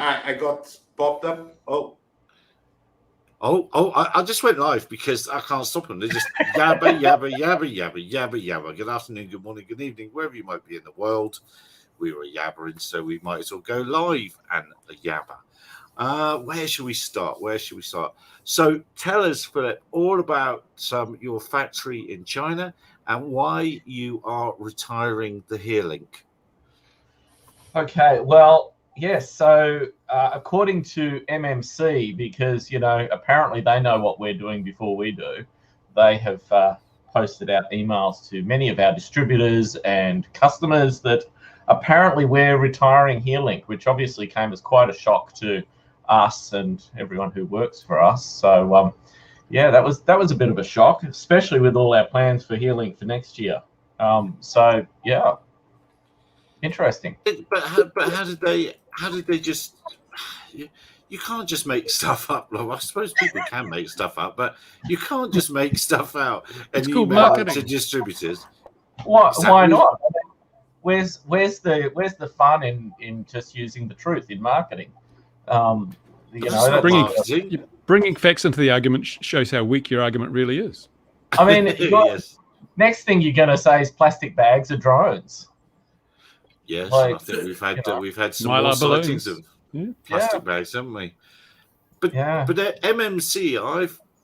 I got popped up. I just went live because I can't stop them. They're just yabba, yabba, yabba, yabba, yabba, yabba. Good afternoon, good morning, good evening, wherever you might be in the world. We were yabbering, so we might as well go live and yabba. Where should we start? So tell us, Philip, all about your factory in China and why you are retiring the Herelink. Okay, well, yes. So according to MMC, because apparently they know what we're doing before we do, they have posted out emails to many of our distributors and customers that apparently we're retiring Herelink, which obviously came as quite a shock to us and everyone who works for us. So yeah, that was a bit of a shock, especially with all our plans for Herelink for next year. So yeah. Interesting. But how did they just? You can't just make stuff up. Well, I suppose people can make stuff up, but you can't just make stuff out and email it to distributors. Why not? Where's the fun in just using the truth in marketing? Bringing facts into the argument shows how weak your argument really is. I mean, yes. Next thing you're going to say is plastic bags are drones. Yes, I think we've had some more sightings of plastic bags, haven't we? But MMC,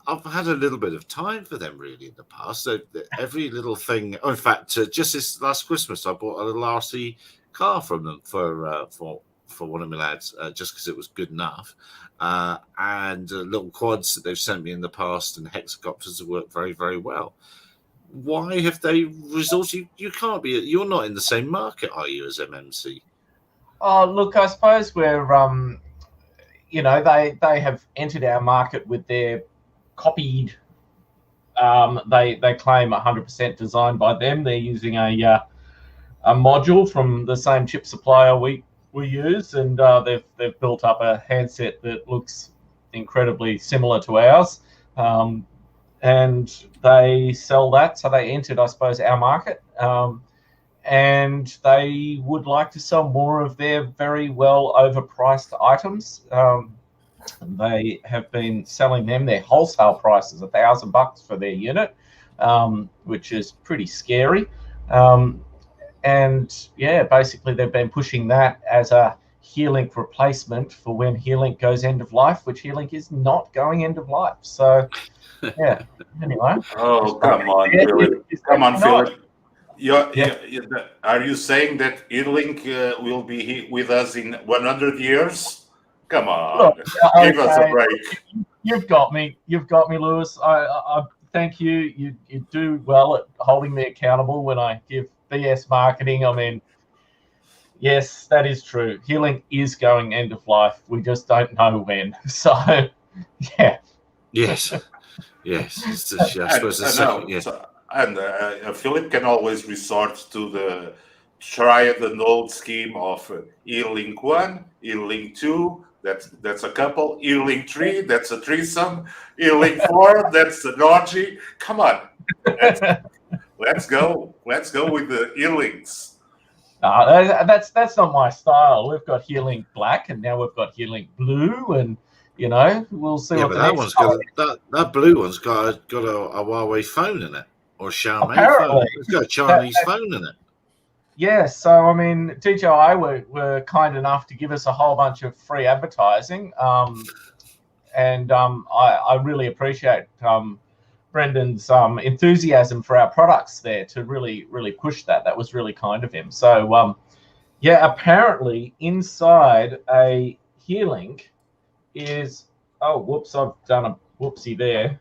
I've had a little bit of time for them really in the past. So every little thing. In fact, just this last Christmas, I bought a little RC car from them for one of my lads, just because it was good enough. And little quads that they've sent me in the past, and hexacopters have worked very, very well. Why have they resorted? You can't be. You're not in the same market, are you, as MMC? Oh, look, I suppose we're. They have entered our market with their copied. They claim 100% designed by them. They're using a module from the same chip supplier we use, and they've built up a handset that looks incredibly similar to ours. And they sell that, so they entered, I suppose, our market, and they would like to sell more of their very well overpriced items. They have been selling them their wholesale prices $1,000 for their unit, which is pretty scary. And yeah, basically they've been pushing that as a Herelink replacement for when Herelink goes end of life, which Herelink is not going end of life. So. Yeah. Anyway. Oh, come on, Philip. Come on, Philip. Are you saying that Herelink will be with us in 100 years? Come on, look, give us a break. You've got me, Lewis. I thank you. You do well at holding me accountable when I give BS marketing. I mean, yes, that is true. Herelink is going end of life. We just don't know when. So, yeah. Yes. Yes, Philip can always resort to the tried and old scheme of Herelink 1, Herelink 2, that's a couple, Herelink 3, that's a threesome, Herelink 4, that's an orgy. Come on, let's go with the Herlinks. That's not my style. We've got Herelink Black, and now we've got Herelink Blue, and we'll see what the next that blue one's got a Huawei phone in it, or a Xiaomi phone. It's got a Chinese phone in it. Yeah, so I mean, DJI were kind enough to give us a whole bunch of free advertising, and I really appreciate Brendan's enthusiasm for our products there to really push that. That was really kind of him. So apparently inside a Herelink is whoops, I've done a whoopsie there.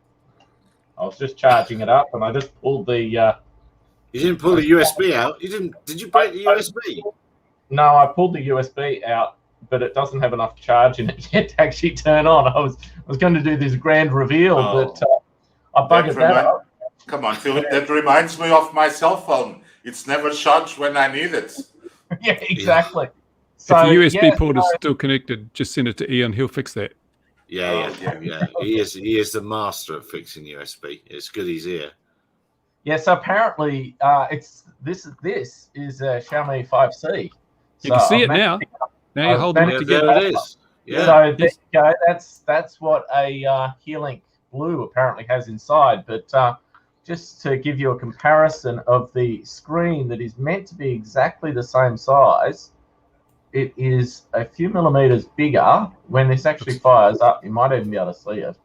I was just charging it up and I just pulled the You didn't pull the USB out? Did you break the USB? No, I pulled the USB out, but it doesn't have enough charge in it yet to actually turn on. I was going to do this grand reveal, but I buggered that up. Come on, Philip, that reminds me of my cell phone. It's never charged when I need it. Yeah, exactly. Yeah. So, if the USB port is still connected, just send it to Ian. He'll fix that. Yeah. He is the master at fixing USB. It's good he's here. Yeah. So apparently, this is a Xiaomi 5C. You can see it now. Now you're holding it together. There it is. Yeah. So there you go. That's what a Herelink Blue apparently has inside. But just to give you a comparison of the screen that is meant to be exactly the same size, it is a few millimeters bigger. When this actually fires up, you might even be able to see it.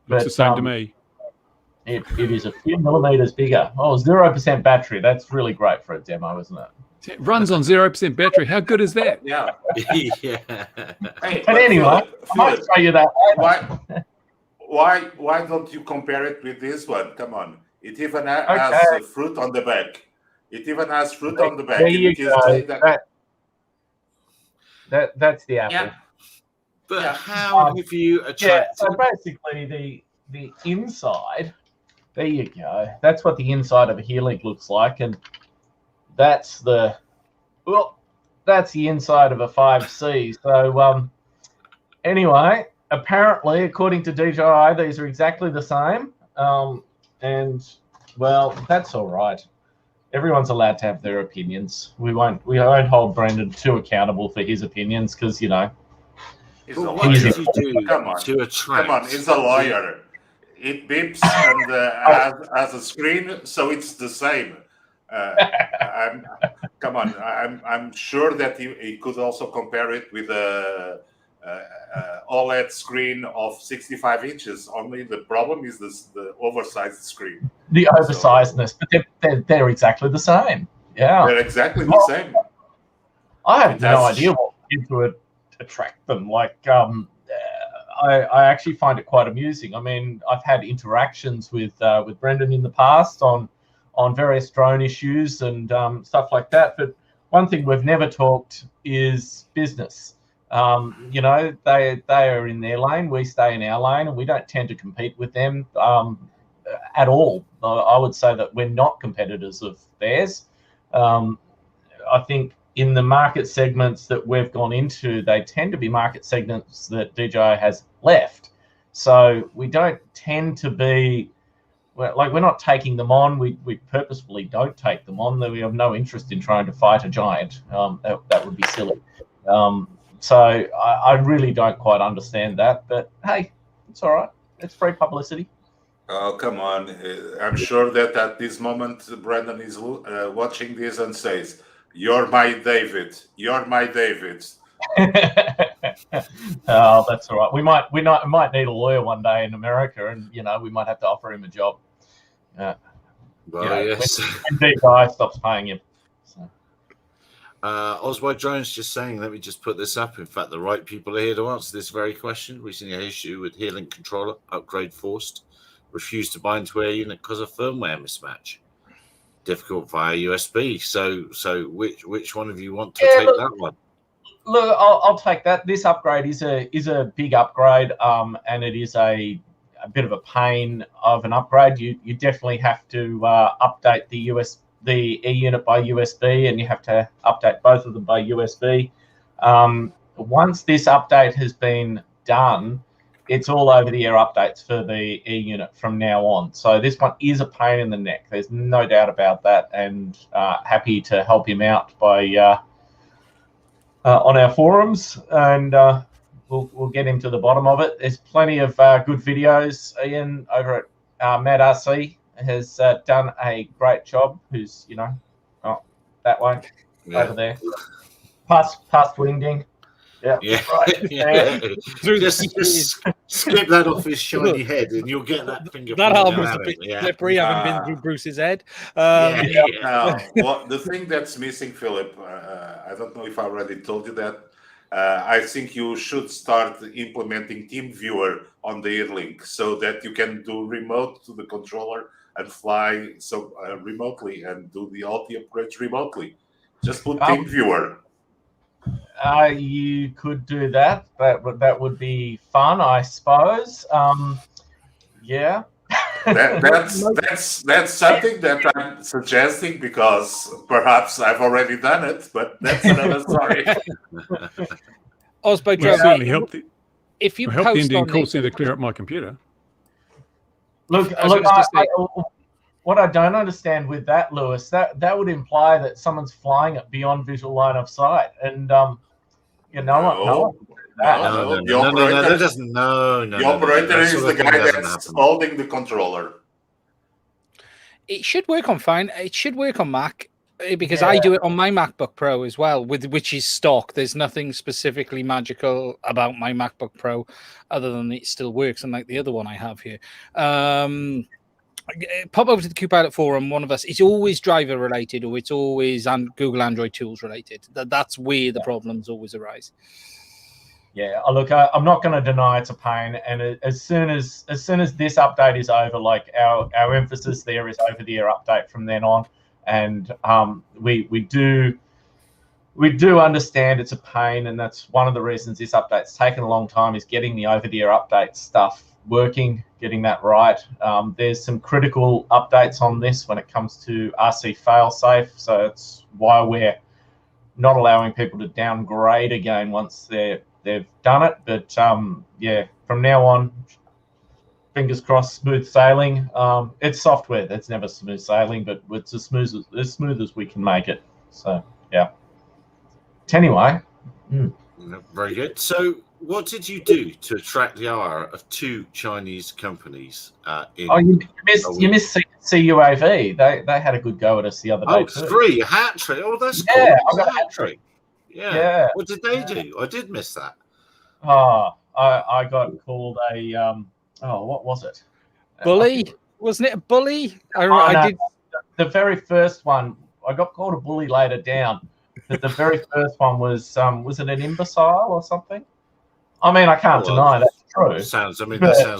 Looks the same to me. It is a few millimeters bigger. Oh, 0% battery. That's really great for a demo, isn't it? It runs on 0% battery. How good is that? Yeah. Yeah. Hey, But anyway, I might Philip, show you that later. why don't you compare it with this one? Come on. It even has fruit on the back. It even has fruit on the back. There you go. That's the apple. Yeah. But how have you attracted? Yeah, so basically the inside, there you go. That's what the inside of a Herelink looks like, and that's the inside of a 5C. So anyway, apparently, according to DJI, these are exactly the same. And well, that's all right. Everyone's allowed to have their opinions. We won't hold Brendan too accountable for his opinions because, you know. What did you do to attract? Come on, he's a lawyer. It beeps and has a screen, so it's the same. I'm sure that he could also compare it with a OLED screen of 65 inches. Only the problem is the oversized screen. The oversizedness, but they're exactly the same. Yeah, they're exactly the same. I have no idea what would attract them. Like, I actually find it quite amusing. I mean, I've had interactions with Brendan in the past on various drone issues and stuff like that. But one thing we've never talked is business. You know, they are in their lane, we stay in our lane, and we don't tend to compete with them at all. I would say that we're not competitors of theirs. I think in the market segments that we've gone into, they tend to be market segments that DJI has left. So we don't tend to be, we're not taking them on. We purposefully don't take them on. We have no interest in trying to fight a giant. That would be silly. So I really don't quite understand that. But hey, it's all right. It's free publicity. Oh, come on. I'm sure that at this moment, Brendan is watching this and says, "You're my David. You're my David." Oh, that's all right. We might need a lawyer one day in America, and you know we might have to offer him a job. Yes. When DJI stops paying him. So. Oswald Jones just saying, let me just put this up. In fact, the right people are here to answer this very question. Recently, an issue with Herelink controller upgrade forced. Refused to bind to air unit because of firmware mismatch. Difficult via USB. So which one of you want to take that one? Look, I'll take that. This upgrade is a big upgrade, and it is a bit of a pain of an upgrade. You definitely have to update the E unit by USB, and you have to update both of them by USB. Once this update has been done, it's all over-the-air updates for the E unit from now on. So this one is a pain in the neck. There's no doubt about that, and happy to help him out by on our forums, and we'll get him to the bottom of it. There's plenty of good videos. Ian over at Mad RC has done a great job. Who's that way over there, past Wingding. Yeah. Right. Yeah. Just skip that off his shiny head, and you'll get that finger. That arm was a bit slippery, having been through Bruce's head. Well, the thing that's missing, Philip, I don't know if I already told you that. I think you should start implementing TeamViewer on the Herelink so that you can do remote to the controller and fly remotely and do all the upgrades remotely. Just put TeamViewer. You could do that. That would be fun, I suppose. Yeah. That's something that I'm suggesting because perhaps I've already done it, but that's another story. Osbo, certainly help the Indian call the... center clear up my computer. Look, what I don't understand with that, Lewis, that would imply that someone's flying it beyond visual line of sight, and no that. No. That doesn't. No. The operator is the guy that's holding the controller. It should work on fine. It should work on Mac because I do it on my MacBook Pro as well, which is stock. There's nothing specifically magical about my MacBook Pro other than it still works, unlike the other one I have here. Pop over to the Q-Pilot forum. One of us. It's always driver related, or it's always Google Android tools related. That's where the problems always arise. Yeah, look, I'm not going to deny it's a pain, and as soon as this update is over, like our emphasis there is over-the-air update from then on, and we do understand it's a pain, and that's one of the reasons this update's taken a long time is getting the over-the-air update stuff working, getting that right. There's some critical updates on this when it comes to RC failsafe, so it's why we're not allowing people to downgrade again once they've done it. But yeah, from now on, fingers crossed, smooth sailing. It's software that's never smooth sailing, but it's as smooth as we can make it. So yeah. Anyway, very good. So, what did you do to attract the ire of two Chinese companies? You missed CUAV. They had a good go at us the other day too. 3 hat trick. Oh, that's cool. I got a hat trick. Yeah. What did they do? I did miss that. I got called a what was it? Bully? Wasn't it a bully? I did. The very first one, I got called a bully later down, but the very first one was it an imbecile or something? I mean, I can't deny that's true. That sounds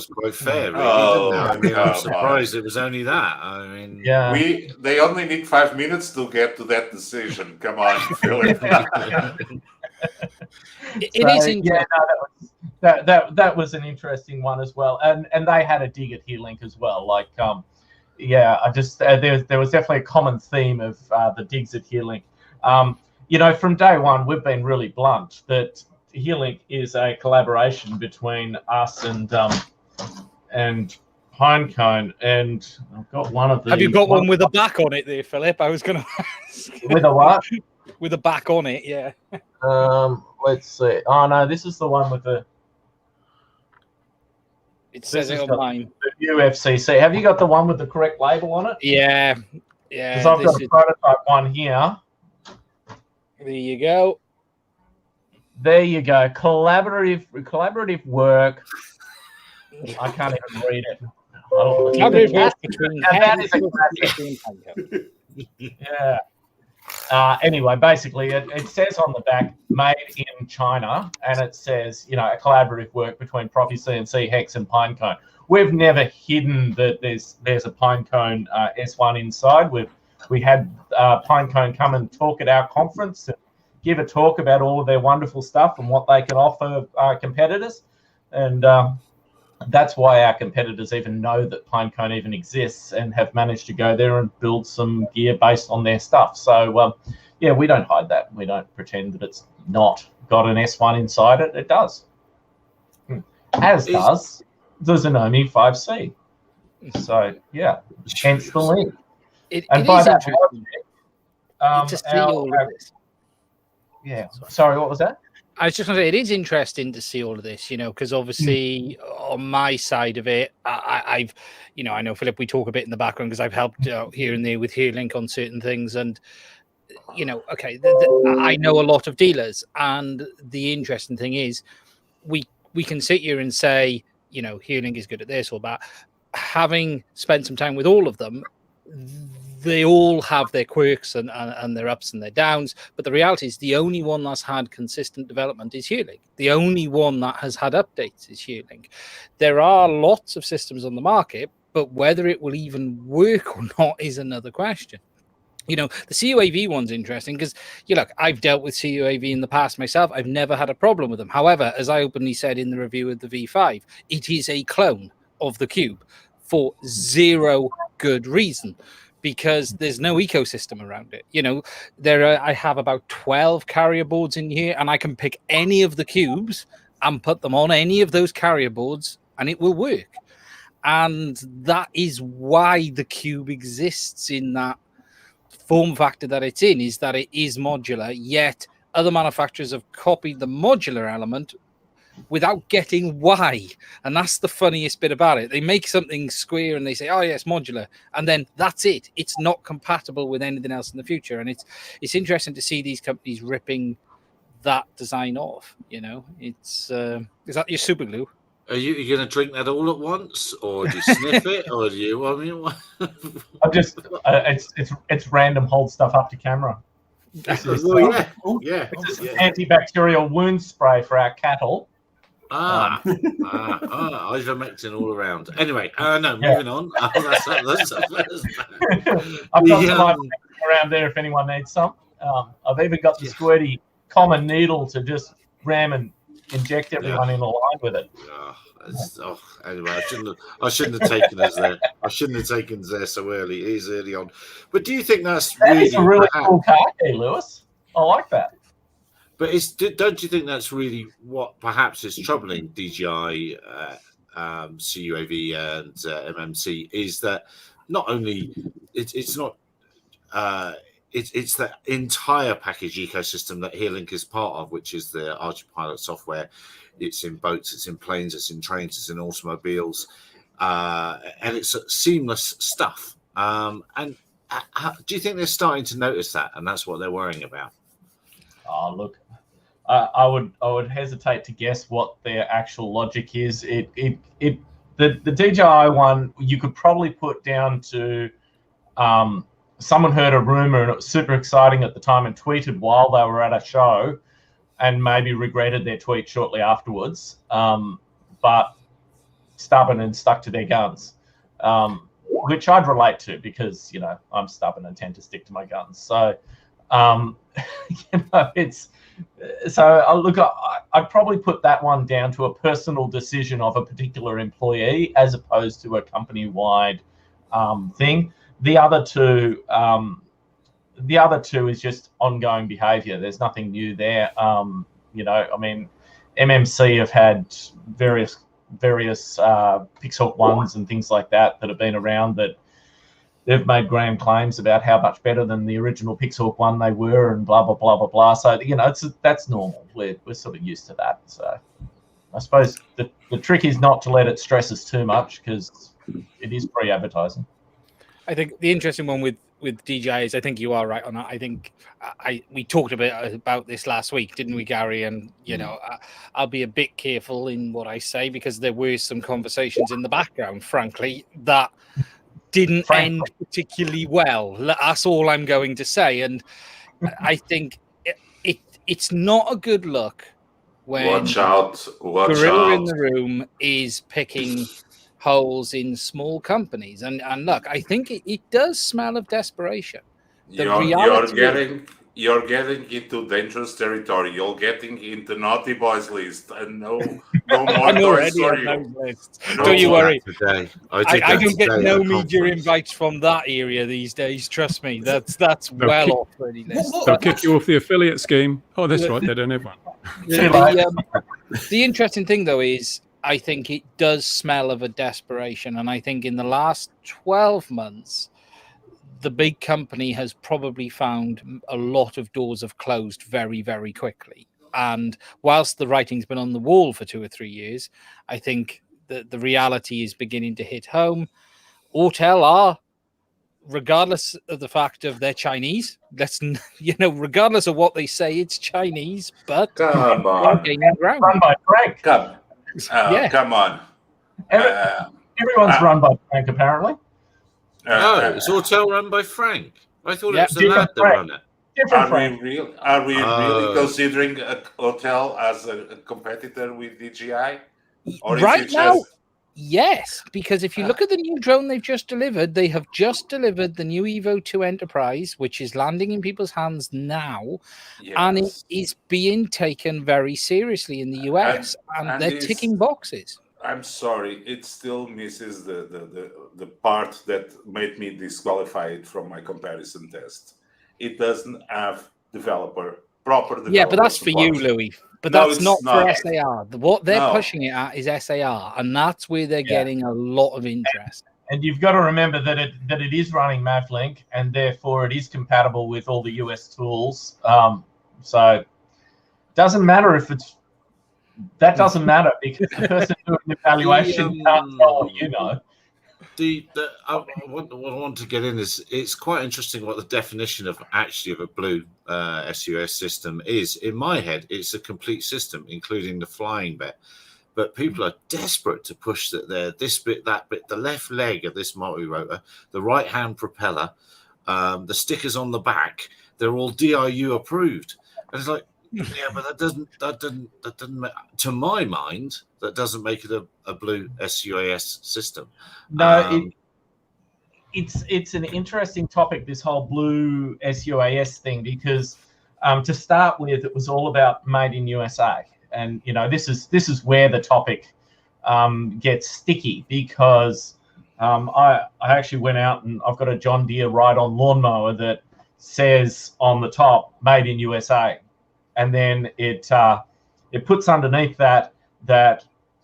quite fair, really, doesn't it? I mean, I'm surprised it was only that. I mean, they only need 5 minutes to get to that decision. Come on, Philip. It is interesting. Yeah, that was an interesting one as well, and they had a dig at Herelink as well. Like, I just there was definitely a common theme of the digs at Herelink. From day one, we've been really blunt that Herelink is a collaboration between us and Pinecone, and I've got one of the. Have you got one with a back on it there, Philip? I was going to ask. With a what? With a back on it, yeah. Let's see. Oh no, this is the one with the. It says it on mine. The UFCC. Have you got the one with the correct label on it? Yeah. Because I've got a prototype one here. There you go. There you go. Collaborative work. I can't even read it. Collaborative work between yeah. Anyway, basically, it says on the back, made in China, and it says, a collaborative work between Profi CNC, Hex, and Pinecone. We've never hidden that there's a Pinecone S1 inside. We had Pinecone come and talk at our conference and give a talk about all of their wonderful stuff and what they can offer our competitors. And that's why our competitors even know that Pinecone even exists and have managed to go there and build some gear based on their stuff. So, we don't hide that. We don't pretend that it's not got an S1 inside it. It does. As does the Xiaomi 5C. So, yeah, hence the link. And by that logic, to see all of this. Yeah. Sorry, what was that? I was just going to say, it is interesting to see all of this, because obviously on my side of it, I've, I know, Philip, we talk a bit in the background because I've helped out here and there with Herelink on certain things. And, I know a lot of dealers. And the interesting thing is we can sit here and say, Herelink is good at this or that. Having spent some time with all of them, they all have their quirks and their ups and their downs, but the reality is the only one that's had consistent development is Herelink. The only one that has had updates is Herelink. There are lots of systems on the market, but whether it will even work or not is another question. The CUAV one's interesting because, I've dealt with CUAV in the past myself. I've never had a problem with them. However, as I openly said in the review of the V5, it is a clone of the Cube for zero good reason, because there's no ecosystem around it. I have about 12 carrier boards in here, and I can pick any of the cubes and put them on any of those carrier boards, and it will work. And that is why the Cube exists in that form factor that it's in, is that it is modular, yet other manufacturers have copied the modular element without getting why. And that's the funniest bit about it. They make something square and they say, oh, yeah, it's modular. And then that's it. It's not compatible with anything else in the future. And it's interesting to see these companies ripping that design off. You know, it's is that your super glue? Are you going to drink that all at once, or do you sniff it, or do you? I mean, what? I'm just it's random. Hold stuff up to camera. This is, antibacterial wound spray for our cattle. Ivermectin all around. Anyway, no, moving on. That's I've got some around there if anyone needs some. I've even got the squirty common needle to just ram and inject everyone in a line with it. Anyway, I shouldn't have taken us there. I shouldn't have taken us there so early. It is early on. But do you think that's a really cool car key, Lewis? I like that. But don't you think that's really what perhaps is troubling DJI, CUAV, and MMC is that not only it's not it's the entire package ecosystem that Herelink is part of, which is the Archipilot software. It's in boats, it's in planes, it's in trains, it's in automobiles, and it's seamless stuff. And do you think they're starting to notice that, and that's what they're worrying about? Oh, look, I would hesitate to guess what their actual logic is. The DJI one you could probably put down to someone heard a rumor and it was super exciting at the time and tweeted while they were at a show, and maybe regretted their tweet shortly afterwards, but stubborn and stuck to their guns, which I'd relate to because, you know, I'm stubborn and tend to stick to my guns. So, you know, I'd probably put that one down to a personal decision of a particular employee as opposed to a company-wide thing. The other two is just ongoing behavior. There's nothing new there. You know, I mean, MMC have had various Pixhawk ones and things like that have been around that they've made grand claims about how much better than the original Pixhawk one they were, and blah blah blah blah blah. So, you know, that's normal. We're sort of used to that. So I suppose the trick is not to let it stress us too much because it is free advertising. I think the interesting one with DJI is, I think you are right on that. I think we talked a bit about this last week, didn't we, Gary? And, you know, I'll be a bit careful in what I say because there were some conversations in the background, frankly, that didn't end particularly well. That's all I'm going to say. And I think it's not a good look when watch out. Gorilla in the room is picking holes in small companies, and look, I think it does smell of desperation. You're getting into dangerous territory. You're getting into naughty boys list, and no more Toy Story. Don't you worry. I don't get no media invites from that area these days. Trust me, that's well off the list. They'll kick you off the affiliate scheme. Oh, that's right. They don't have one. The interesting thing, though, is I think it does smell of a desperation. And I think in the last 12 months, the big company has probably found a lot of doors have closed very, very quickly. And whilst the writing's been on the wall for 2 or 3 years, I think that the reality is beginning to hit home. Autel are, regardless of the fact of they're Chinese, regardless of what they say, it's Chinese, but come on. Run by Frank. Come on. Everyone's run by Frank, apparently. It's Autel run by Frank. I thought it was the lad that run it. Are we really considering Autel as a competitor with DJI? Or right now, yes, because if you look at the new drone they've just delivered, they have just delivered the new Evo 2 Enterprise, which is landing in people's hands now, and it is being taken very seriously in the US, and they're ticking boxes. I'm sorry, it still misses the part that made me disqualify it from my comparison test. It doesn't have proper developer. Yeah, but that's for you, Louis. But that's not for SAR. What they're pushing it at is SAR, and that's where they're getting a lot of interest. And you've got to remember that it is running Mavlink, and therefore it is compatible with all the US tools. So it doesn't matter if it's that doesn't matter because the person doing the evaluation can't tell what you know. I want to get in is it's quite interesting what the definition of a blue SUS system is. In my head, it's a complete system, including the flying bit. But people are desperate to push that there, this bit, that bit, the left leg of this multi-rotor, the right-hand propeller, the stickers on the back, they're all DIU approved. And it's like, yeah, but that doesn't to my mind, that doesn't make it a blue SUAS system. No, it's an interesting topic, this whole blue SUAS thing, because to start with, it was all about made in USA. And this is where the topic gets sticky, because I actually went out and I've got a John Deere ride-on lawnmower that says on the top "Made in USA," and then it puts underneath that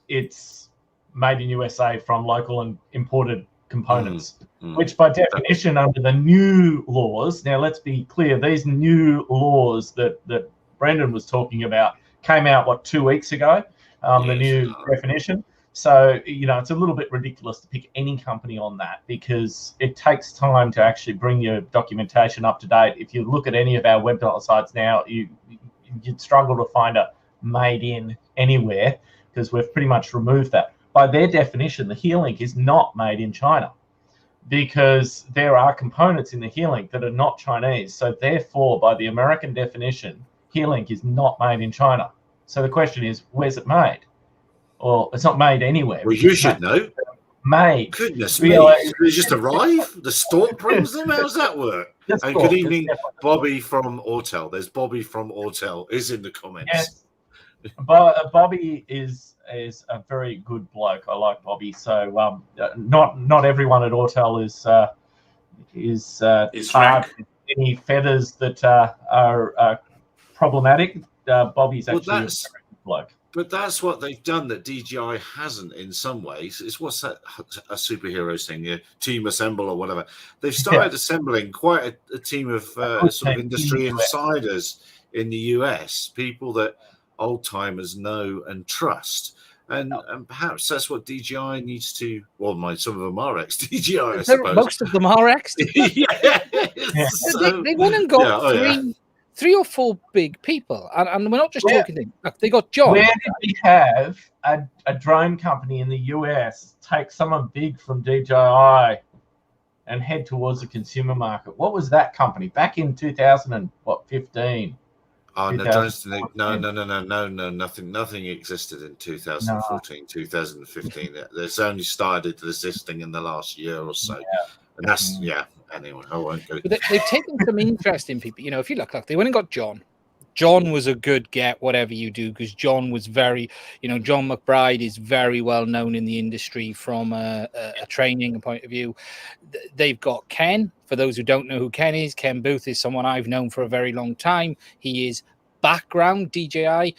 it's made in USA from local and imported components, which by definition under the new laws. Now let's be clear: these new laws that Brendan was talking about came out 2 weeks ago, the new definition. So it's a little bit ridiculous to pick any company on that, because it takes time to actually bring your documentation up to date. If you look at any of our web sites now, you'd struggle to find a made in anywhere, because we've pretty much removed that. By their definition, the Herelink is not made in China, because there are components in the Herelink that are not Chinese. So therefore, by the American definition, Herelink is not made in China. So the question is, where's it made? Well, it's not made anywhere. Well, you should know. Made. Goodness me. They just arrive? The stork brings them? How does that work? And good evening, Bobby from Autel. There's Bobby from Autel is in the comments. Yes. Bobby is a very good bloke. I like Bobby. So not everyone at Autel is hard. Any feathers that are problematic. Bobby's actually a very good bloke. But that's what they've done that DJI hasn't in some ways. It's what's that a superhero thing, Team Assemble or whatever. They've started assembling quite a team of sort of industry insiders in the US, people that old timers know and trust. And perhaps that's what DJI needs to. Well, some of them are ex-DJI, I suppose. Most of them are ex. So, they went and got three or four big people, and we're not just talking. Look, they got John. Where did we have a drone company in the US take someone big from DJI and head towards the consumer market? What was that company back in 2015? Oh no! Nothing existed in 2014, 2015. There's only started existing in the last year or so, and that's Anyway, I won't go. But they've taken some interesting people. If you look, they went and got John. John was a good get, whatever you do, because John was very, John McBride is very well known in the industry from a training point of view. They've got Ken. For those who don't know who Ken is, Ken Booth is someone I've known for a very long time. He is background DJI.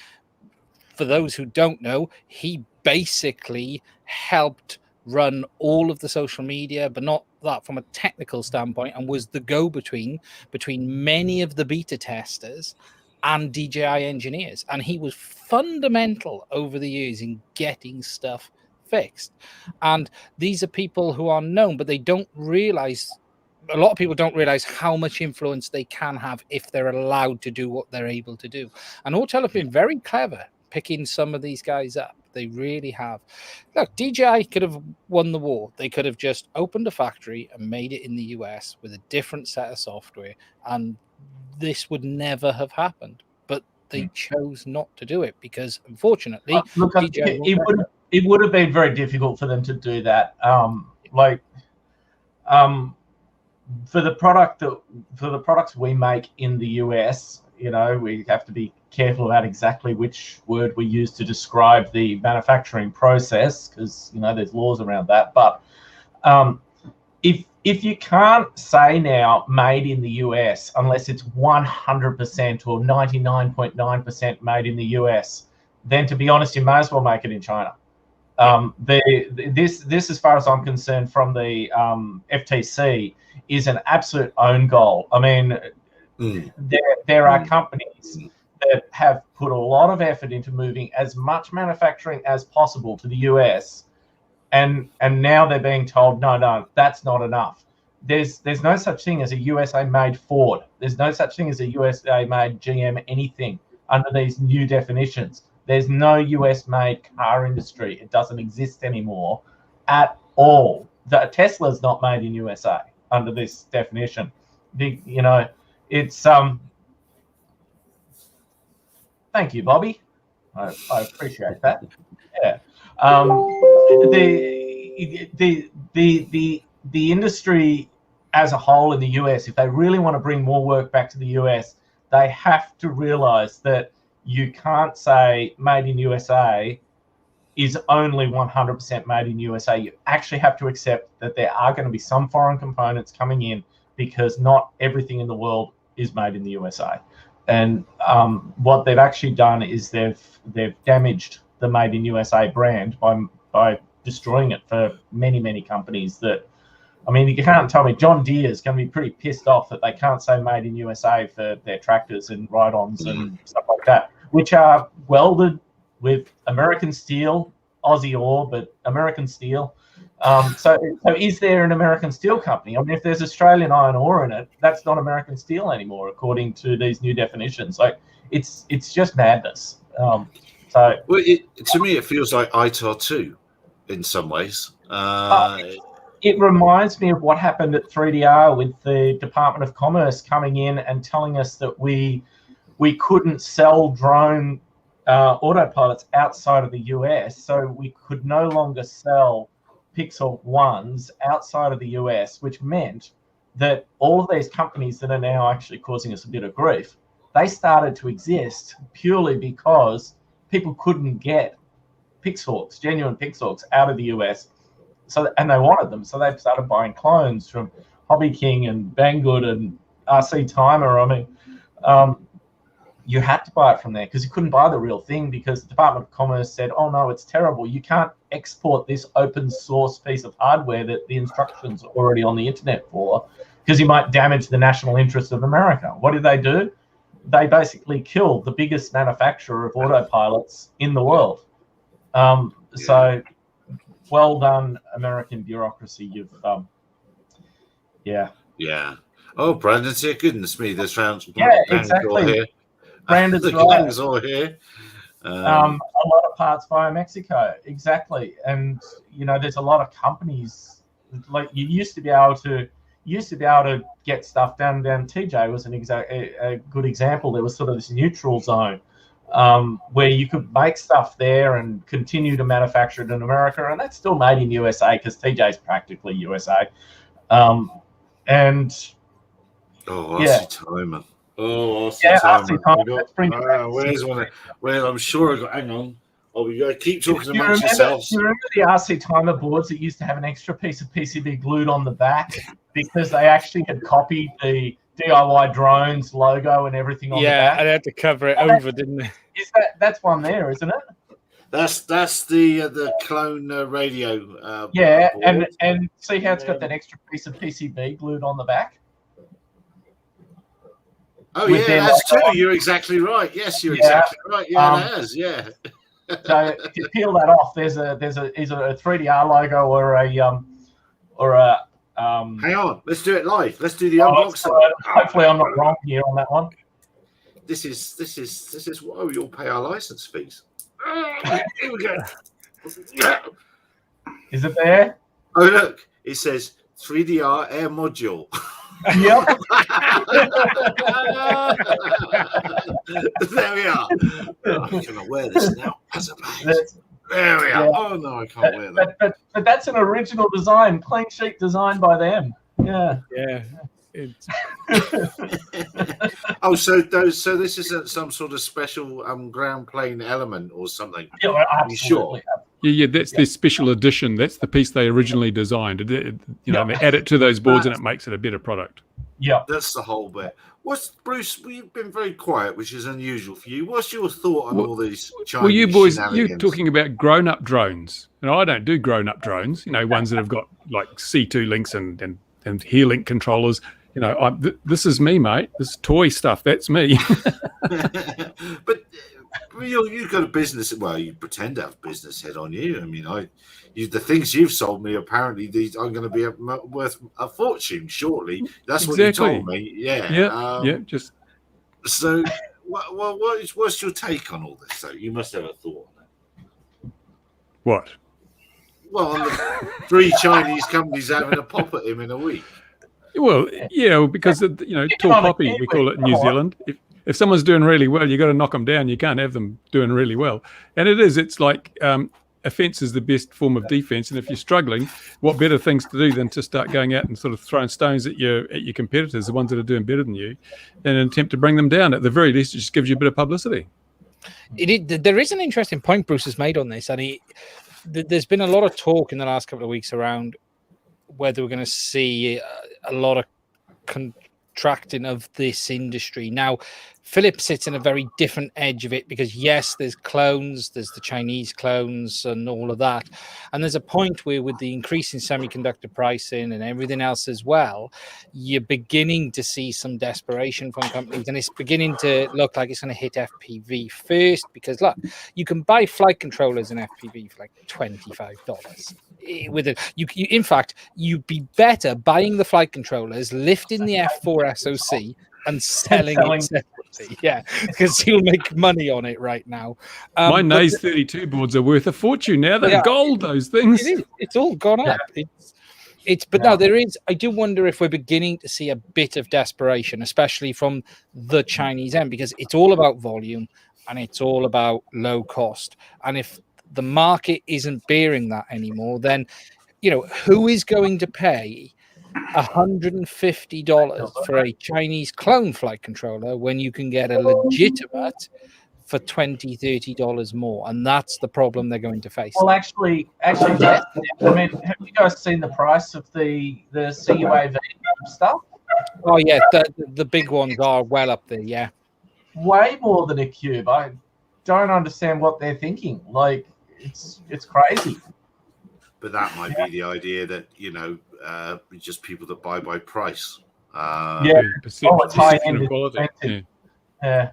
For those who don't know, he basically helped run all of the social media, but not that from a technical standpoint, and was the go-between between many of the beta testers and DJI engineers. And he was fundamental over the years in getting stuff fixed. And these are people who are known, but they don't realize, a lot of people don't realize how much influence they can have if they're allowed to do what they're able to do. And Autel have been very clever picking some of these guys up. They really have. Look, DJI could have won the war. They could have just opened a factory and made it in the US with a different set of software, and this would never have happened. But they chose not to do it because, unfortunately, it would have been very difficult for them to do that. For the products we make in the US, we have to be careful about exactly which word we use to describe the manufacturing process, because there's laws around that. But if you can't say now made in the US unless it's 100% or 99.9% made in the US, then to be honest, you may as well make it in China. This, as far as I'm concerned, from the FTC, is an absolute own goal. I mean, there are companies that have put a lot of effort into moving as much manufacturing as possible to the US, and now they're being told, no, that's not enough. There's no such thing as a USA-made Ford. There's no such thing as a USA-made GM anything under these new definitions. There's no US-made car industry. It doesn't exist anymore at all. The Tesla's not made in USA under this definition. It's Thank you, Bobby. I appreciate that. Yeah. The industry as a whole in the US, if they really want to bring more work back to the US, they have to realize that you can't say made in USA is only 100% made in USA. You actually have to accept that there are going to be some foreign components coming in, because not everything in the world is made in the USA. And what they've actually done is they've damaged the Made in USA brand by destroying it for many, many companies. That, I mean, you can't tell me John Deere is going to be pretty pissed off that they can't say Made in USA for their tractors and ride-ons and stuff like that, which are welded with American steel, Aussie ore, but American steel. So is there an American steel company? I mean, if there's Australian iron ore in it, that's not American steel anymore, according to these new definitions. Like, it's just madness. Well, to me, it feels like ITAR 2 in some ways. It reminds me of what happened at 3DR with the Department of Commerce coming in and telling us that we couldn't sell drone autopilots outside of the US, so we could no longer sell Pixel 1s outside of the US, which meant that all of these companies that are now actually causing us a bit of grief, they started to exist purely because people couldn't get Pixhawks, genuine Pixhawks, out of the US, and they wanted them, so they started buying clones from Hobby King and Banggood and RC Timer. I mean, you had to buy it from there because you couldn't buy the real thing, because the Department of Commerce said, oh no, it's terrible. You can't export this open source piece of hardware that the instructions are already on the internet for, because you might damage the national interest of America. What did they do? They basically killed the biggest manufacturer of autopilots in the world. So well done, American bureaucracy. You've, Yeah. Oh, Brandon's here. Goodness me, there's rounds. Yeah, exactly. Here. Brandon's the right. gang's all here. A lot of parts via Mexico, exactly. And there's a lot of companies, like you used to be able to get stuff down TJ was a good example. There was sort of this neutral zone where you could make stuff there and continue to manufacture it in America, and that's still made in USA because TJ is practically USA. And RC Timer. Oh, RC Timer. Where's one? Well, I'm sure I got. Hang on. Oh, we got to keep talking amongst yourselves. Do you remember the RC Timer boards that used to have an extra piece of PCB glued on the back because they actually had copied the DIY drones logo and everything on the back? Yeah, and they had to cover it over, didn't they? That's one there, isn't it? That's the clone radio. Board. and see how it's got that extra piece of PCB glued on the back. Oh yeah, that's true. You're exactly right. Yes, you're exactly right. Yeah, it has. Yeah. So if you peel that off, there's a 3DR logo or a Hang on, let's do it live. Let's do the unboxing. Hopefully, I'm not wrong here on that one. This is why we all pay our license fees. Here we go. Is it there? Oh look, it says 3DR air module. Yep. There we are. I cannot wear this now as a badge. There we are. Yeah. Oh no, I can't wear that. But that's an original design, clean sheet design by them. Yeah. Yeah. So this isn't some sort of special ground plane element or something. Yeah, well, absolutely. Sure? Yeah, that's their special edition. That's the piece they originally designed. They add it to those boards and it makes it a better product. Yeah, that's the whole bit. Bruce? You've been very quiet, which is unusual for you. What's your thought on all these Chinese Well, you boys, shenanigans? you're talking about grown-up drones, and I don't do grown-up drones. Ones that have got like C2 links and Herelink controllers. You know, this is me, mate. This toy stuff, that's me. But you've got a business. Well, you pretend to have a business head on you. I mean, the things you've sold me, apparently these are going to be worth a fortune shortly. That's what you told me. Yeah. Just so. What's your take on all this? Though you must have a thought on it. What? Well, on the 3 Chinese companies having a pop at him in a week. Well, yeah, because tall poppy, we call it in New Zealand. If someone's doing really well, you got to knock them down. You can't have them doing really well. And it's like offense is the best form of defense. And if you're struggling, what better things to do than to start going out and sort of throwing stones at your competitors, the ones that are doing better than you, and attempt to bring them down. At the very least, it just gives you a bit of publicity. There is an interesting point Bruce has made on this, and there's been a lot of talk in the last couple of weeks around whether we're going to see a lot of contracting of this industry. Now, Philip sits in a very different edge of it because, yes, there's clones, there's the Chinese clones and all of that. And there's a point where with the increase in semiconductor pricing and everything else as well, you're beginning to see some desperation from companies. And it's beginning to look like it's going to hit FPV first because, look, you can buy flight controllers in FPV for like $25. In fact, you'd be better buying the flight controllers, lifting the F4 SoC, and selling it separately. Yeah, because you'll make money on it right now. My Naze 32 boards are worth a fortune now. They're gold, those things. It is. It's all gone up. Now there is. I do wonder if we're beginning to see a bit of desperation, especially from the Chinese end, because it's all about volume and it's all about low cost. And if the market isn't bearing that anymore, then who is going to pay $150 for a Chinese clone flight controller when you can get a legitimate for $20-$30 more? And that's the problem they're going to face. Well, actually, yes. I mean, have you guys seen the price of the CUAV stuff? Oh yeah, the big ones are well up there. Yeah, way more than a cube. I don't understand what they're thinking. Like, it's crazy. But that might be the idea that just people that buy by price. It's high end quality. Yeah.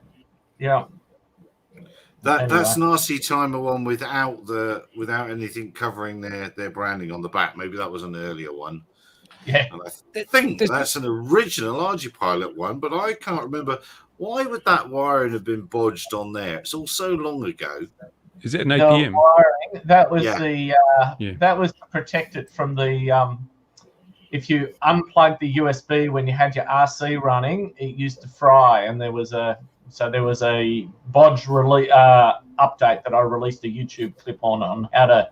That's an RC Timer one without anything covering their branding on the back. Maybe that was an earlier one. Yeah. And I think that's an original RG Pilot one, but I can't remember. Why would that wiring have been bodged on there? It's all so long ago. Is it an APM? That was that was to protect it from the if you unplugged the USB when you had your RC running, it used to fry, and there was a bodge update that I released a YouTube clip on how to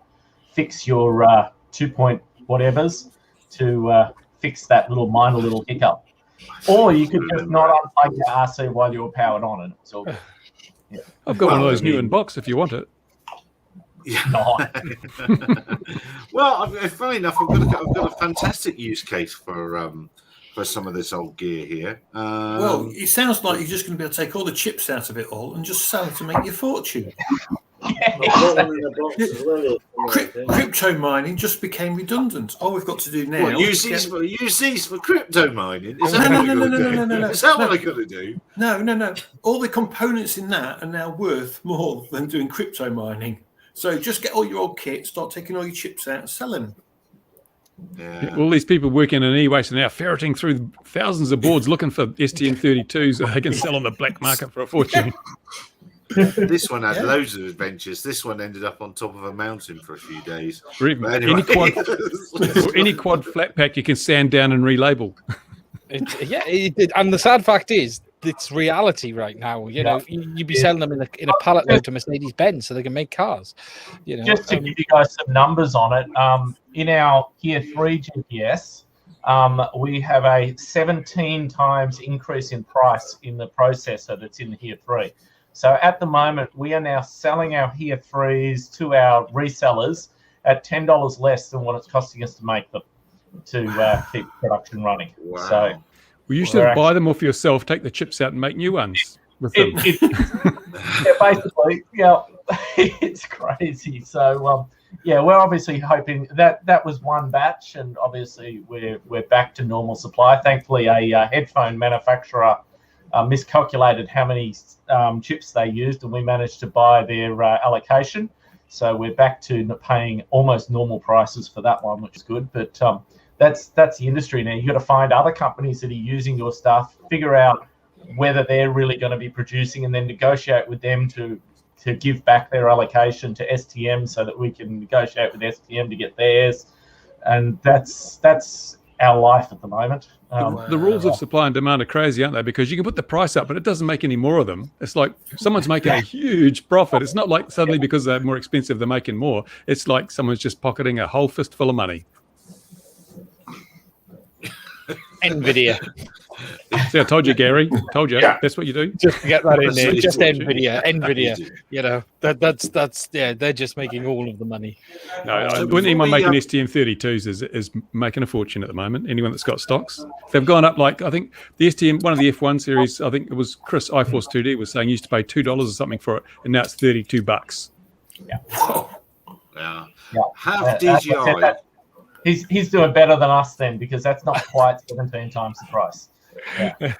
fix your 2 point whatevers to fix that minor little hiccup. Or you could just not unplug your RC while you were powered on, and it's all good. Yeah. I've got one of those new in box if you want it. Yeah. Well, funny enough, I've got a fantastic use case for some of this old gear here. Well, it sounds like you're just going to be able to take all the chips out of it all and just sell it to make your fortune. Crypto mining just became redundant. All we've got to do now use these for crypto mining. Is that what I got to do? No. All the components in that are now worth more than doing crypto mining. So just get all your old kit, start taking all your chips out and sell them. Yeah. All these people working in e-waste are now ferreting through thousands of boards looking for STM32s that they can sell on the black market for a fortune. This one had loads of adventures. This one ended up on top of a mountain for a few days. Anyway. Any quad flat pack you can sand down and relabel. And the sad fact is, it's reality right now. You'd be selling them in a pallet load to Mercedes-Benz so they can make cars. Just to give you guys some numbers on it, in our Tier 3 GPS, we have a 17 times increase in price in the processor that's in the Tier 3. So at the moment, we are now selling our Tier 3s to our resellers at $10 less than what it's costing us to make them to keep production running. Wow. So, you should buy them off yourself, take the chips out and make new ones with them. Basically, it's crazy. So yeah, we're obviously hoping that was one batch, and obviously we're back to normal supply. Thankfully, a headphone manufacturer miscalculated how many chips they used, and we managed to buy their allocation. So we're back to paying almost normal prices for that one, which is good. But that's the industry now. You've got to find other companies that are using your stuff, figure out whether they're really going to be producing, and then negotiate with them to give back their allocation to STM so that we can negotiate with STM to get theirs. And that's our life at the moment. The rules of supply and demand are crazy, aren't they? Because you can put the price up, but it doesn't make any more of them. It's like someone's making a huge profit. It's not like suddenly because they're more expensive, they're making more. It's like someone's just pocketing a whole fistful of money. NVIDIA. See, I told you, Gary. Told you. Yeah. That's what you do. Just get that in there. Just NVIDIA. You know, that's they're just making all of the money. No, anyone making STM32s is making a fortune at the moment. Anyone that's got stocks, they've gone up. Like I think the STM, one of the F1 series, I think it was Chris iForce 2D was saying used to pay $2 or something for it, and now it's $32. Yeah. Have DJI. He's doing better than us then, because that's not quite 17 times the price. Yeah. What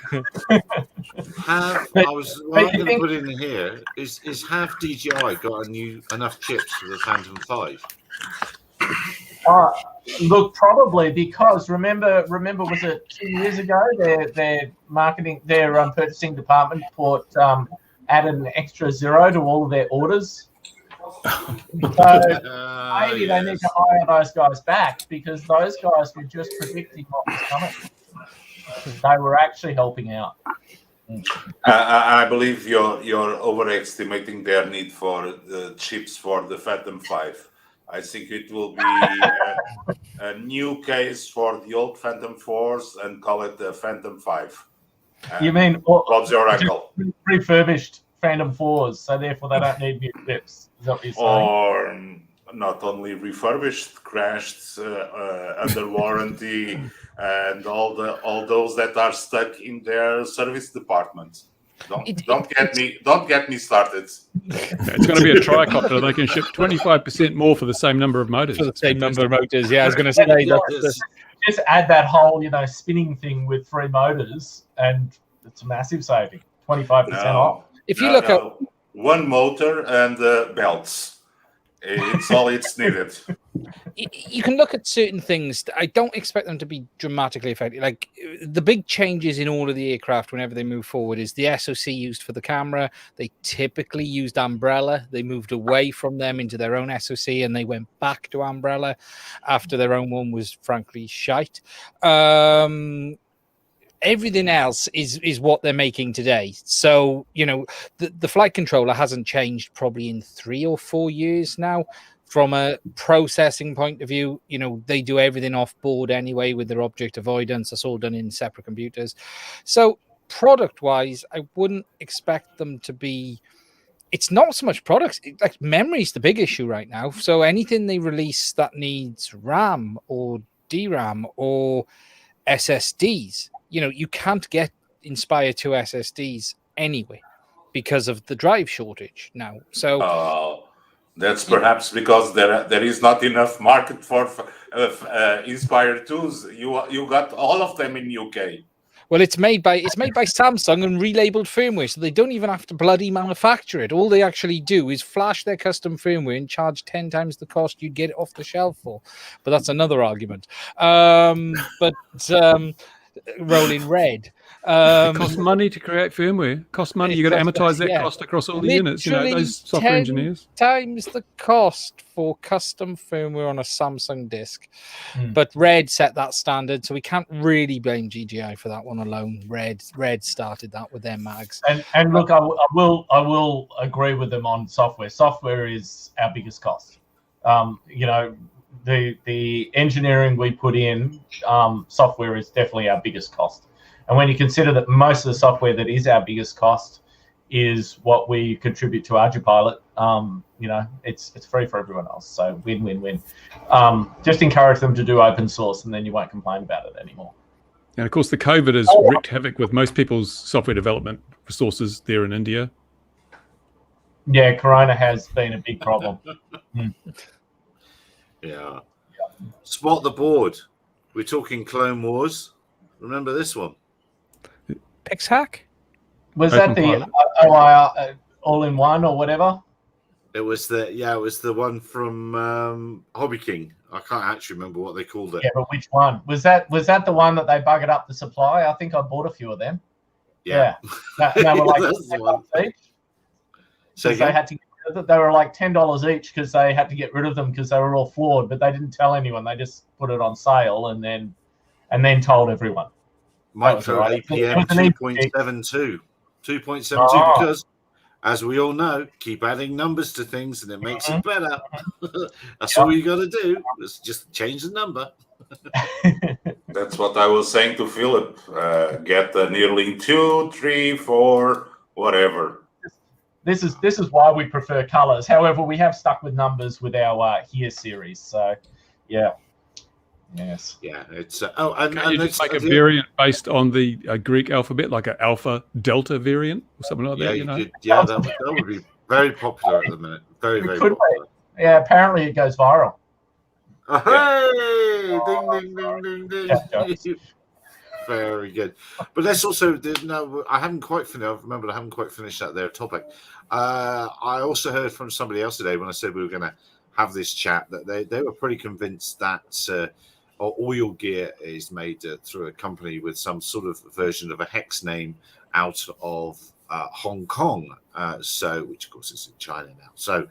I'm going to put in here is have DJI got enough chips for the Phantom 5? Look, probably, because remember, was it 2 years ago? Their purchasing department added an extra 0 to all of their orders. So maybe they need to hire those guys back, because those guys were just predicting what was coming. They were actually helping out. I believe you're overestimating their need for the chips for the Phantom 5. I think it will be a new case for the old Phantom 4s and call it the Phantom 5. You mean Bob's your uncle. Refurbished Phantom 4s, so therefore they don't need new chips. Is that what you're saying? Or not only refurbished, crashed, under warranty, and all those that are stuck in their service department. Don't get me started. It's going to be a tricopter. They can ship 25% more for the same number of motors. For the same number of motors, yeah. I was going to say just add that whole spinning thing with 3 motors, and it's a massive saving. 25% off. If you look at one motor and belts, it's all it's needed. You can look at certain things. I don't expect them to be dramatically affected. Like the big changes in all of the aircraft whenever they move forward is the SoC used for the camera. They typically used Umbrella. They moved away from them into their own SoC, and they went back to Umbrella after their own one was frankly shite. Everything else is what they're making today. So, the flight controller hasn't changed probably in 3 or 4 years now. From a processing point of view, they do everything off board anyway with their object avoidance. That's all done in separate computers. So product wise, I wouldn't expect them to be. It's not so much products. Like memory is the big issue right now. So anything they release that needs RAM or DRAM or SSDs, you can't get Inspire 2 SSDs anyway because of the drive shortage now. So that's perhaps because there is not enough market for Inspire 2s. You got all of them in UK. Well, it's made by Samsung and relabeled firmware, so they don't even have to bloody manufacture it. All they actually do is flash their custom firmware and charge 10 times the cost you'd get it off the shelf for. But that's another argument. Rolling red. It costs money to create firmware. It costs money. You got to amortize that cost across all the units. Those software engineers. 10 times the cost for custom firmware on a Samsung disk. But Red set that standard, so we can't really blame GGI for that one alone. Red started that with their mags. And look, I will agree with them on software. Software is our biggest cost. The engineering we put in, software is definitely our biggest cost. And when you consider that most of the software that is our biggest cost is what we contribute to Argipilot, it's free for everyone else. So win-win-win. Just encourage them to do open source, and then you won't complain about it anymore. And of course, the COVID has wreaked havoc with most people's software development resources there in India. Yeah, Corona has been a big problem. Yeah. Spot the board. We're talking Clone Wars. Remember this one? Pixhack? Was Open that the pilot. OIR all-in-one or whatever? It was the one from Hobby King. I can't actually remember what they called it. Yeah, but which one? Was that the one that they buggered up the supply? I think I bought a few of them. Yeah. They were like That's the one. $10 each. So They had to get rid of them. They were like $10 each because they had to get rid of them because they were all flawed, but they didn't tell anyone. They just put it on sale and then told everyone. Micro right. APM 2.72. 2.72 because, as we all know, keep adding numbers to things and it makes it better. That's all you got to do. Is just change the number. That's what I was saying to Philip. Get the Neuralink 2, 3, 4, whatever. This is why we prefer colors. However, we have stuck with numbers with our here series. So, yeah. Yes. Yeah, it's and you just make a variant based on the Greek alphabet, like an alpha delta variant or something like that. That would be very popular at the minute. Very popular. Yeah, apparently it goes viral. Hey! Ding, ding, ding, ding, ding. Very good. But let's also I haven't quite finished. I remember I haven't quite finished that their topic. I also heard from somebody else today when I said we were going to have this chat that they were pretty convinced that oil gear is made through a company with some sort of version of a hex name out of Hong Kong, which of course is in China now. So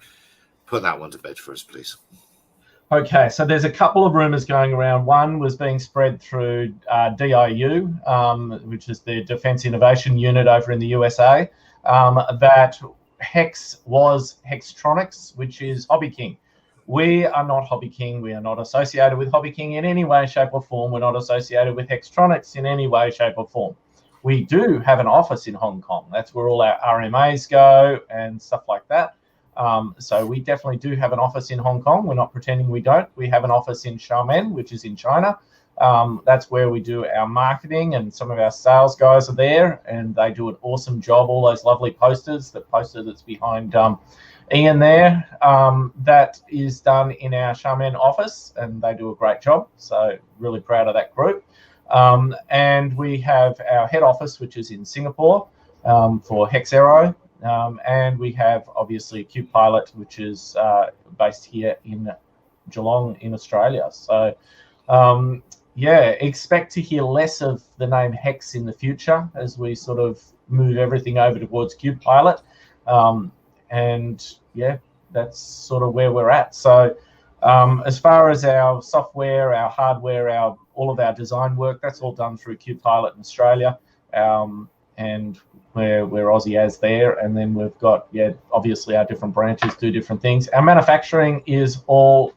put that one to bed for us, please. Okay, so there's a couple of rumors going around. One was being spread through DIU, which is the Defense Innovation Unit over in the USA, that Hex was Hextronics, which is Hobby King. We are not Hobby King. We are not associated with Hobby King in any way, shape, or form. We're not associated with Hextronics in any way, shape, or form. We do have an office in Hong Kong. That's where all our RMAs go and stuff like that. So we definitely do have an office in Hong Kong. We're not pretending we don't. We have an office in Xiaomi, which is in China. That's where we do our marketing, and some of our sales guys are there, and they do an awesome job. All those lovely posters, the poster that's behind Ian there, that is done in our Xiaomi office, and they do a great job. So really proud of that group. And we have our head office, which is in Singapore for Hex Aero. And we have obviously Cube Pilot, which is based here in Geelong in Australia. So expect to hear less of the name Hex in the future as we sort of move everything over towards Cube Pilot. That's sort of where we're at. So as far as our software, our hardware, all of our design work, that's all done through Cube Pilot in Australia. And we're Aussie as there. And then we've got, obviously our different branches do different things. Our manufacturing is all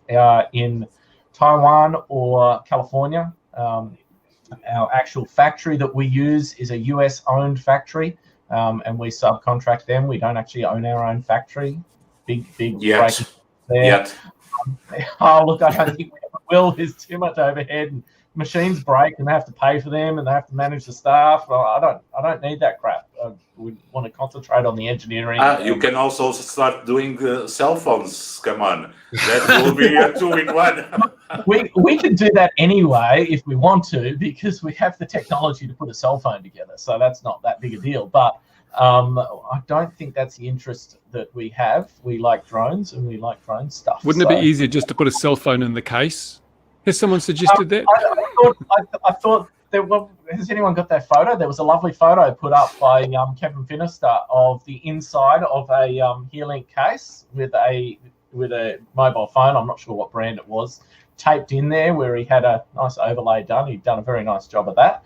in Taiwan or California. Our actual factory that we use is a US-owned factory, and we subcontract them. We don't actually own our own factory. Big break there. Oh, look, I don't think we ever will. There's too much overhead, and machines break, and they have to pay for them, and they have to manage the staff. Well, I don't need that crap. We want to concentrate on the engineering. You can also start doing cell phones. Come on, that will be a 2-in-1. we can do that anyway if we want to, because we have the technology to put a cell phone together. So that's not that big a deal. But I don't think that's the interest that we have. We like drones, and we like drone stuff. Wouldn't it be easier just to put a cell phone in the case? Has someone suggested that? I thought has anyone got that photo? There was a lovely photo put up by Kevin Finister of the inside of a Herelink case with a mobile phone. I'm not sure what brand it was, taped in there, where he had a nice overlay done. He'd done a very nice job of that.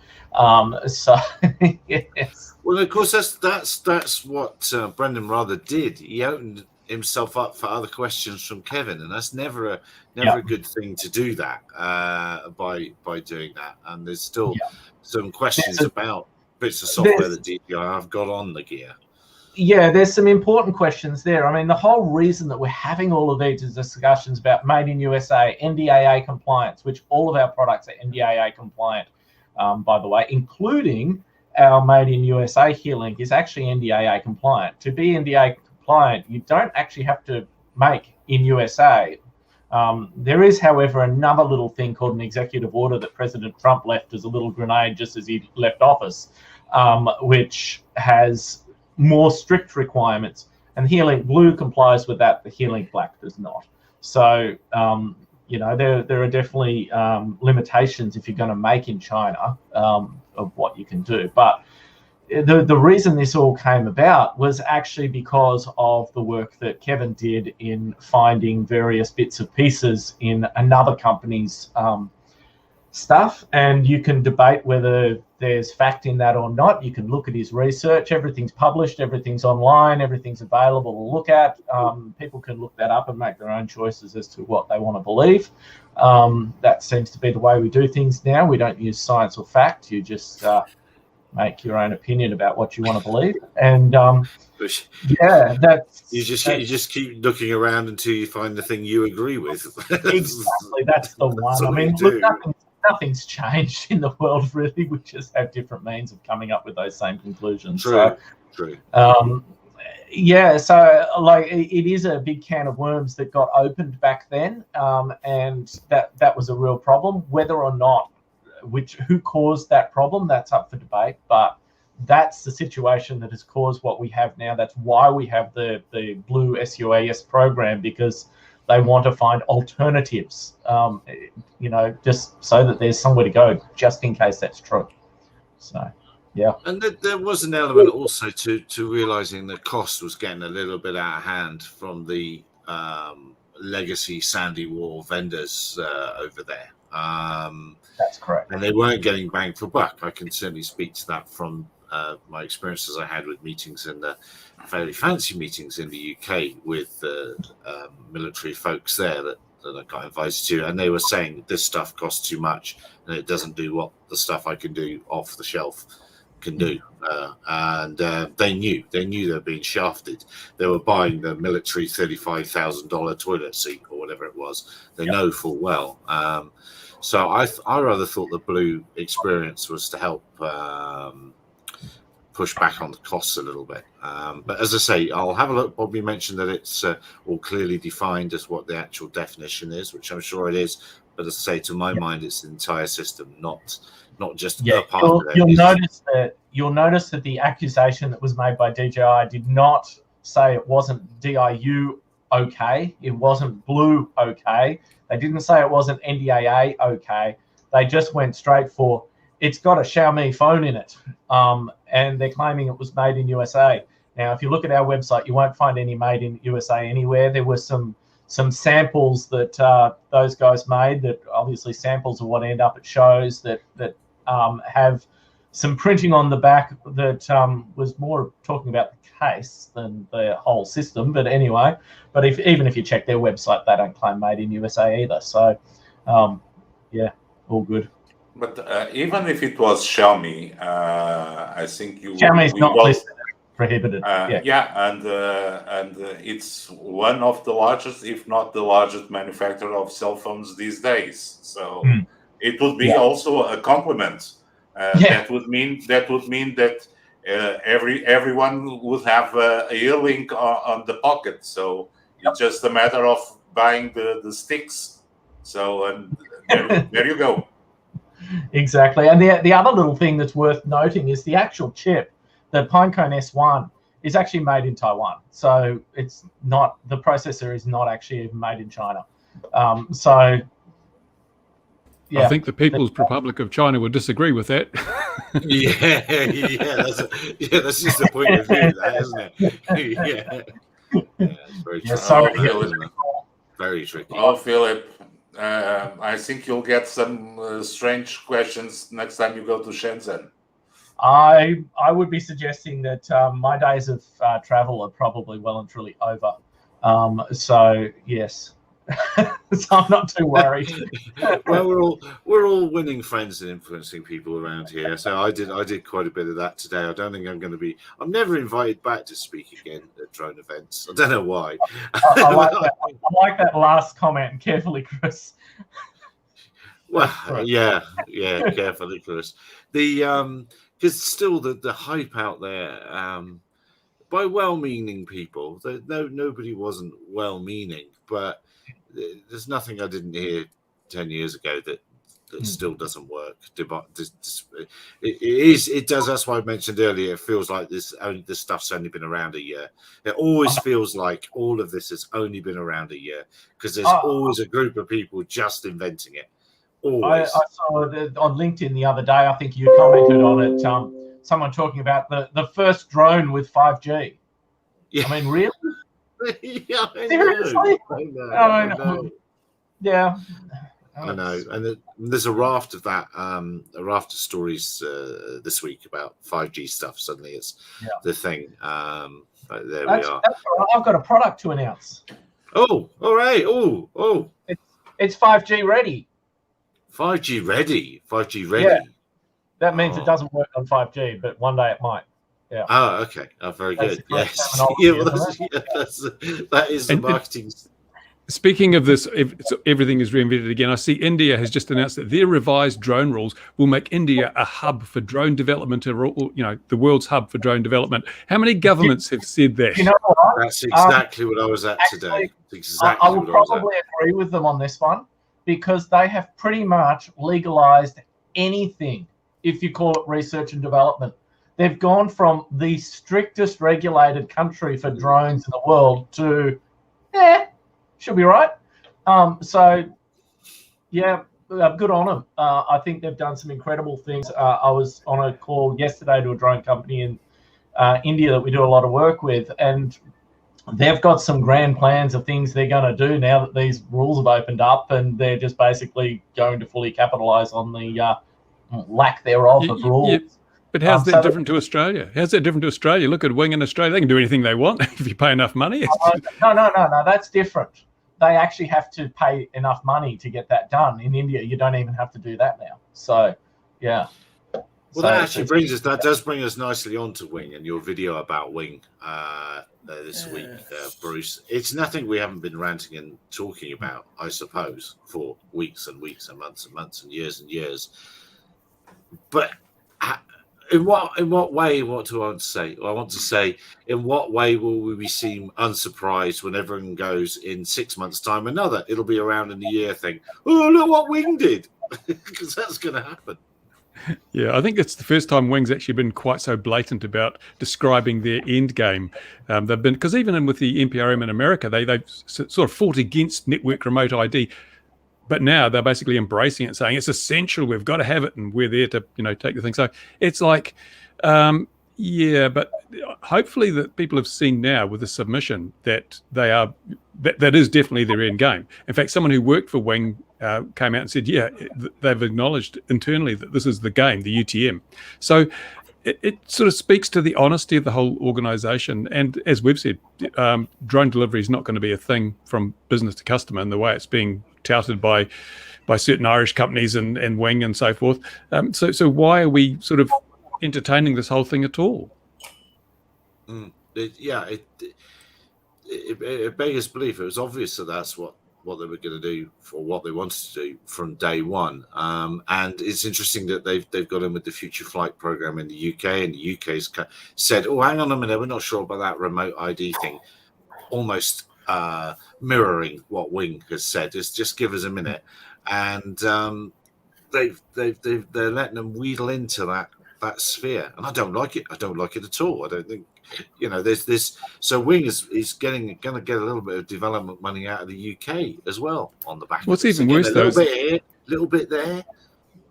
Yes. Well, of course, that's what Brendan Rather did. He opened himself up for other questions from Kevin, and that's never a good thing to do that by doing that. And there's still some questions about bits of software that DJI have got on the gear. Yeah, there's some important questions there. I mean, the whole reason that we're having all of these discussions about made in USA, NDAA compliance, which all of our products are NDAA compliant, by the way, including our made in USA Herelink is actually NDAA compliant. To be NDAA compliant, you don't actually have to make in USA. There is, however, another little thing called an executive order that President Trump left as a little grenade just as he left office, which has more strict requirements. And Herelink Blue complies with that, the Herelink Black does not. So, there are definitely limitations if you're going to make in China of what you can do. But the reason this all came about was actually because of the work that Kevin did in finding various bits and pieces in another company's stuff. And you can debate whether there's fact in that or not. You can look at his research. Everything's published. Everything's online. Everything's available to look at. People can look that up and make their own choices as to what they want to believe. That seems to be the way we do things now. We don't use science or fact. You just make your own opinion about what you want to believe, and you just keep looking around until you find the thing you agree with. Exactly, that's the one. I mean, look, nothing's changed in the world really. We just have different means of coming up with those same conclusions. True. So like it is a big can of worms that got opened back then, and that was a real problem. Whether or not who caused that problem, that's up for debate, but that's the situation that has caused what we have now. That's why we have the Blue SUAS program, because they want to find alternatives, just so that there's somewhere to go, just in case that's true. So, yeah. And there was an element also to realizing the cost was getting a little bit out of hand from the legacy Sandy Wall vendors over there. That's correct. And they weren't getting bang for buck. I can certainly speak to that from my experiences I had with meetings in the fairly fancy meetings in the UK with military folks there that I got invited to, and they were saying this stuff costs too much and it doesn't do what the stuff I can do off the shelf can do. And they knew they were being shafted. They were buying the military $35,000 toilet seat or whatever it was. They know full well. So I rather thought the Blue experience was to help push back on the costs a little bit. But as I say, I'll have a look. Bobby mentioned that it's all clearly defined as what the actual definition is, which I'm sure it is. But as I say, to my mind, it's the entire system, not just a part of it. You'll notice that the accusation that was made by DJI did not say it wasn't DIU okay. It wasn't Blue okay. They didn't say it wasn't NDAA okay. They just went straight for, it's got a Xiaomi phone in it, and they're claiming it was made in USA. Now, if you look at our website, you won't find any made in USA anywhere. There were some samples that those guys made that obviously samples of what end up at shows that have some printing on the back that was more talking about the case than the whole system. But anyway, even if you check their website, they don't claim made in USA either. So, all good. But even if it was Xiaomi, I think Xiaomi's not listed, prohibited. And it's one of the largest, if not the largest, manufacturer of cell phones these days. So it would be also a compliment. That would mean that everyone would have a Herelink on the pocket. So it's just a matter of buying the sticks. So there you go. Exactly. And the other little thing that's worth noting is the actual chip, the Pinecone S1, is actually made in Taiwan. So it's not, the processor is not actually even made in China. I think the People's Republic of China would disagree with that. That's just the point of view, that, isn't it? It's very tricky. Very tricky. Oh, Philip, I think you'll get some strange questions next time you go to Shenzhen. I would be suggesting that my days of travel are probably well and truly over. So yes. So I'm not too worried. Well, we're all winning friends and influencing people around here. So I did quite a bit of that today. I don't think I'm never invited back to speak again at drone events. I don't know why. I like that last comment. Carefully, Chris. Well, yeah, carefully, Chris. Because still the hype out there by well-meaning people. Nobody wasn't well-meaning, but there's nothing I didn't hear 10 years ago that still doesn't work. It does. That's why I mentioned earlier. It feels like this stuff's only been around a year. It always feels like all of this has only been around a year because there's always a group of people just inventing it. Always. I saw on LinkedIn the other day. I think you commented on it. Someone talking about the first drone with 5G. Yeah. I mean, really? Yeah, seriously? I know. Yeah. I know, and there's a raft of that, a raft of stories this week about 5G stuff. Suddenly, it's the thing. But there we are. I've got a product to announce. Oh, all right. Oh, it's 5G ready. 5G ready. 5G ready. Yeah. That means it doesn't work on 5G, but one day it might. Yeah. Oh, okay. Oh, very good. Yes. That is the marketing. Speaking of this, everything is reinvented again. I see India has just announced that their revised drone rules will make India a hub for drone development, or the world's hub for drone development. How many governments have said that? You know what? That's exactly what I was at today. I will probably agree with them on this one because they have pretty much legalized anything if you call it research and development. They've gone from the strictest regulated country for drones in the world to, should be right. Good on them. I think they've done some incredible things. I was on a call yesterday to a drone company in India that we do a lot of work with, and they've got some grand plans of things they're going to do now that these rules have opened up, and they're just basically going to fully capitalize on the lack thereof of rules. Yeah. But how's that different to Australia? How's that different to Australia? Look at Wing in Australia. They can do anything they want if you pay enough money. No. That's different. They actually have to pay enough money to get that done. In India, you don't even have to do that now. So, yeah. Well, that does bring us nicely on to Wing and your video about Wing this week, Bruce. It's nothing we haven't been ranting and talking about, I suppose, for weeks and weeks and months and years and years. But in what way? What do I want to say? I want to say, in what way will we be seen unsurprised when everyone goes in 6 months' time? It'll be around in the year thing. Oh, look what Wing did, because that's going to happen. Yeah, I think it's the first time Wing's actually been quite so blatant about describing their end game. They've been, because even with the NPRM in America, they've sort of fought against network remote ID. But now they're basically embracing it, saying it's essential. We've got to have it, and we're there to, take the thing. So it's like, but hopefully that people have seen now with the submission that that is definitely their end game. In fact, someone who worked for Wing came out and said, they've acknowledged internally that this is the game, the UTM. So it sort of speaks to the honesty of the whole organisation. And as we've said, drone delivery is not going to be a thing from business to customer in the way it's being touted by certain Irish companies and Wing and so forth. So why are we sort of entertaining this whole thing at all? It beggars belief. It was obvious that that's what they were going to do, for what they wanted to do from day one. And it's interesting that they've got in with the Future Flight program in the UK, and the UK's said, "Oh, hang on a minute, we're not sure about that remote ID thing." Almost mirroring what Wing has said. Just give us a minute, and they're letting them wheedle into that sphere, and I don't like it. I don't like it at all. I don't think there's this. So Wing is going to get a little bit of development money out of the UK as well on the back. What's even worse, though, a little bit here, a little bit there.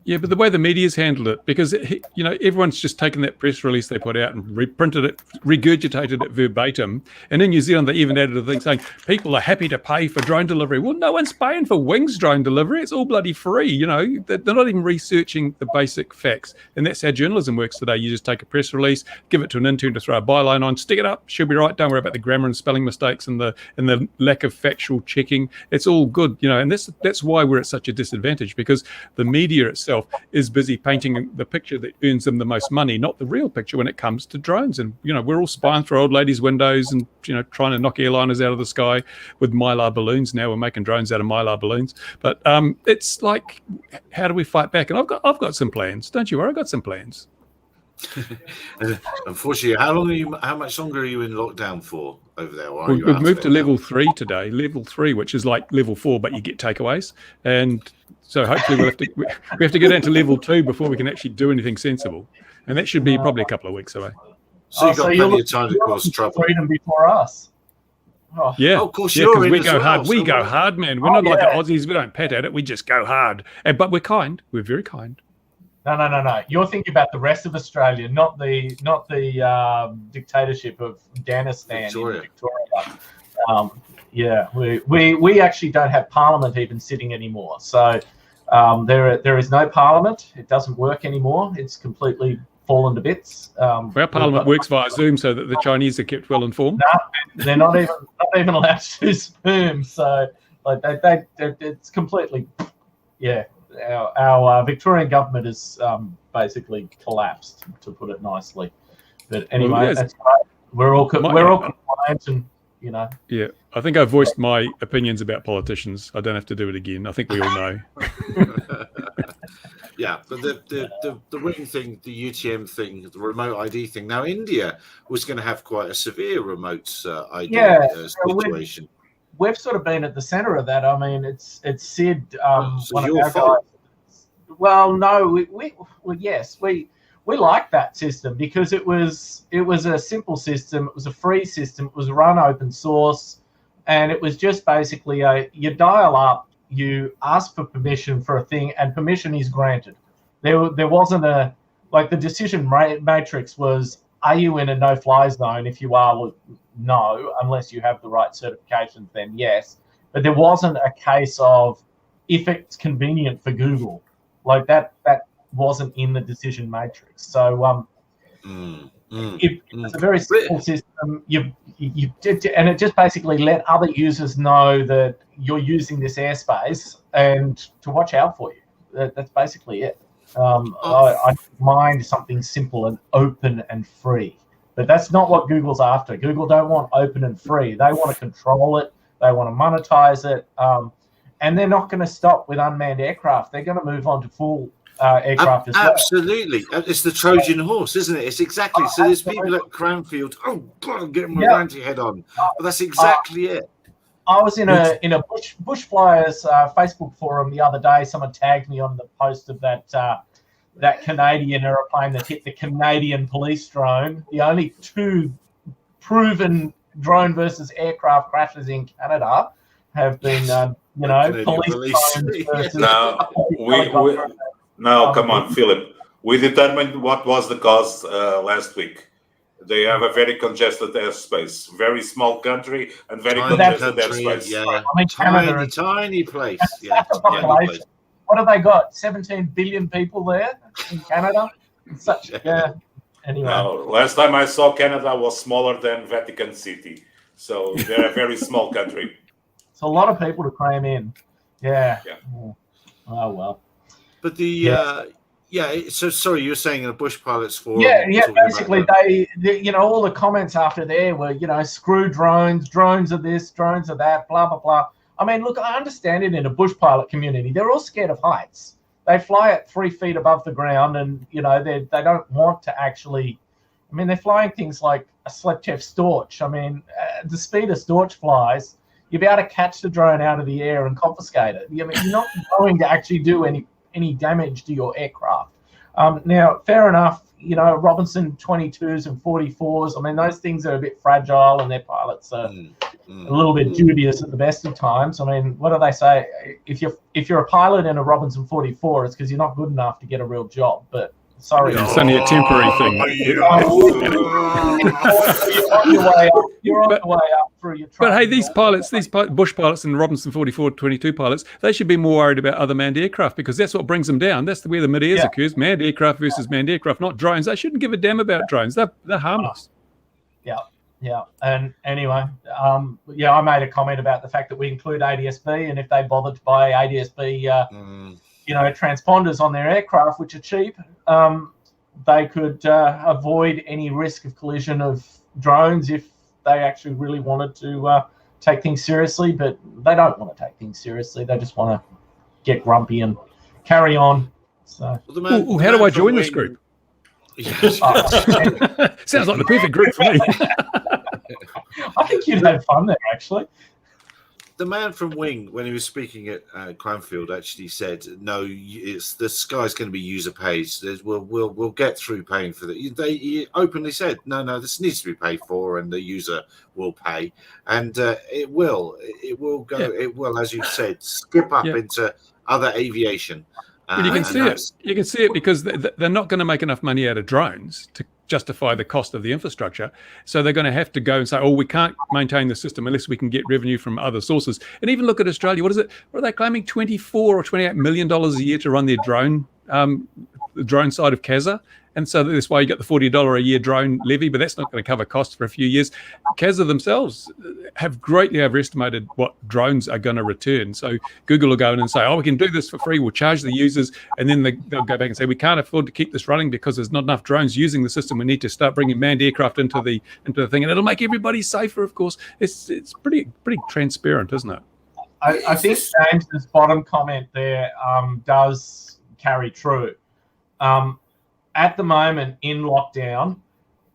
Yeah, but the way the media's handled it, because everyone's just taken that press release they put out and reprinted it, regurgitated it verbatim, and in New Zealand they even added a thing saying people are happy to pay for drone delivery. Well, no one's paying for Wing's drone delivery; it's all bloody free. They're not even researching the basic facts, and that's how journalism works today. You just take a press release, give it to an intern to throw a byline on, stick it up, she'll be right. Don't worry about the grammar and spelling mistakes and the lack of factual checking. It's all good, and that's why we're at such a disadvantage, because the media itself is busy painting the picture that earns them the most money, not the real picture when it comes to drones. And we're all spying through old ladies' windows and trying to knock airliners out of the sky with mylar balloons. Now we're making drones out of mylar balloons. But it's like, how do we fight back? And I've got some plans. Don't you worry, I've got some plans. Unfortunately, how much longer are you in lockdown for over there? Or we've moved to level 3 today. Level 3, which is like level 4, but you get takeaways, and so hopefully we have to get into level 2 before we can actually do anything sensible, and that should be probably a couple of weeks away. So you've got plenty of time to cause trouble. Freedom before us. Oh. Yeah, of course you're in we go hard. So we go hard, man. We're not like the Aussies. We don't pat at it. We just go hard. But we're kind. We're very kind. No. You're thinking about the rest of Australia, not the dictatorship of Danistan in Victoria. We actually don't have Parliament even sitting anymore. So there is no Parliament. It doesn't work anymore. It's completely fallen to bits. Our Parliament works via Zoom, so that the Chinese are kept well informed. No, they're not even allowed to use Zoom. So like it's completely Our Victorian government is basically collapsed, to put it nicely. But anyway, that's right. We're all compliant, and Yeah, I think I voiced my opinions about politicians. I don't have to do it again. I think we all know. Yeah, but the ring thing, the UTM thing, the remote ID thing. Now, India was going to have quite a severe remote ID situation. We've sort of been at the center of that. I mean, it's Sid, so one your of our fault. guys. Well, no, we liked that system because it was a simple system. It was a free system. It was run open source, and it was just basically you dial up, you ask for permission for a thing, and permission is granted. There wasn't the decision matrix was, are you in a no-fly zone? If you are, well, no, unless you have the right certifications, then yes. But there wasn't a case of if it's convenient for Google. Like that wasn't in the decision matrix. So it's a very simple system. You did, and it just basically let other users know that you're using this airspace and to watch out for you. That's basically it. I mind something simple and open and free, but that's not what Google's after. Google don't want open and free. They want to control it. They want to monetize it. And they're not going to stop with unmanned aircraft. They're going to move on to full aircraft as well. Absolutely. It's the Trojan horse, isn't it? It's exactly. So there's people at Cranfield, getting my ranty head on. But that's exactly it. I was in a Bush Flyers Facebook forum the other day. Someone tagged me on the post of that Canadian aeroplane that hit the Canadian police drone. The only two proven drone versus aircraft crashes in Canada have been, police drones versus. No, come on, Philip. We determined what was the cause last week. They have a very congested airspace, very small country and very congested airspace. Yeah. I mean, Canada, tiny place. Population. What have they got? 17 billion people there in Canada. Anyway. No, last time I saw Canada was smaller than Vatican City, so they're a very small country. It's a lot of people to cram in. Yeah. Oh well. But so sorry, you were saying in a Bush Pilots forum. Basically, they all the comments after there were, screw drones are this, drones are that, blah blah blah. I mean, look, I understand it in a bush pilot community. They're all scared of heights. They fly at 3 feet above the ground, and they don't want to actually. I mean, they're flying things like a Slepchev Storch. I mean, the speed a Storch flies, you'll be able to catch the drone out of the air and confiscate it. I mean, you're not going to actually do any damage to your aircraft. Now, fair enough, Robinson 22s and 44s, I mean, those things are a bit fragile and their pilots are a little bit dubious at the best of times. I mean, what do they say? If you're a pilot in a Robinson 44, it's because you're not good enough to get a real job. But sorry. It's only a temporary thing. You're on the way up through your training. But hey, these Bush pilots and Robinson 44, 22 pilots, they should be more worried about other manned aircraft because that's what brings them down. That's where the mid-airs occurs, manned aircraft versus manned aircraft, not drones. They shouldn't give a damn about drones. They're harmless. Yeah. And anyway, I made a comment about the fact that we include ADS-B, and if they bothered to buy ADS-B, transponders on their aircraft, which are cheap, they could avoid any risk of collision of drones if they actually really wanted to take things seriously. But they don't want to take things seriously. They just want to get grumpy and carry on. So, how do I join this group? Yes. Sounds like the perfect group for me. I think you'd have fun there, actually. The man from Wing, when he was speaking at Cranfield, actually said, "No, it's the sky's going to be user paid. We'll get through paying for that." He openly said, "No, this needs to be paid for, and the user will pay, and it will go. Yeah. It will, as you said, skip up into other aviation." Well, you can see it. You can see it because they're not going to make enough money out of drones to justify the cost of the infrastructure. So they're going to have to go and say, "Oh, we can't maintain the system unless we can get revenue from other sources." And even look at Australia. What is it? What are they claiming? $24 or $28 million a year to run their drone, the drone side of CASA. And so that's why you got the $40 a year drone levy, but that's not going to cover costs for a few years. CASA themselves have greatly overestimated what drones are going to return. So Google will go in and say, "Oh, we can do this for free. We'll charge the users." And then they'll go back and say, "We can't afford to keep this running because there's not enough drones using the system. We need to start bringing manned aircraft into the thing." And it'll make everybody safer, of course. It's pretty transparent, isn't it? I think James's bottom comment there does carry true. At the moment in lockdown,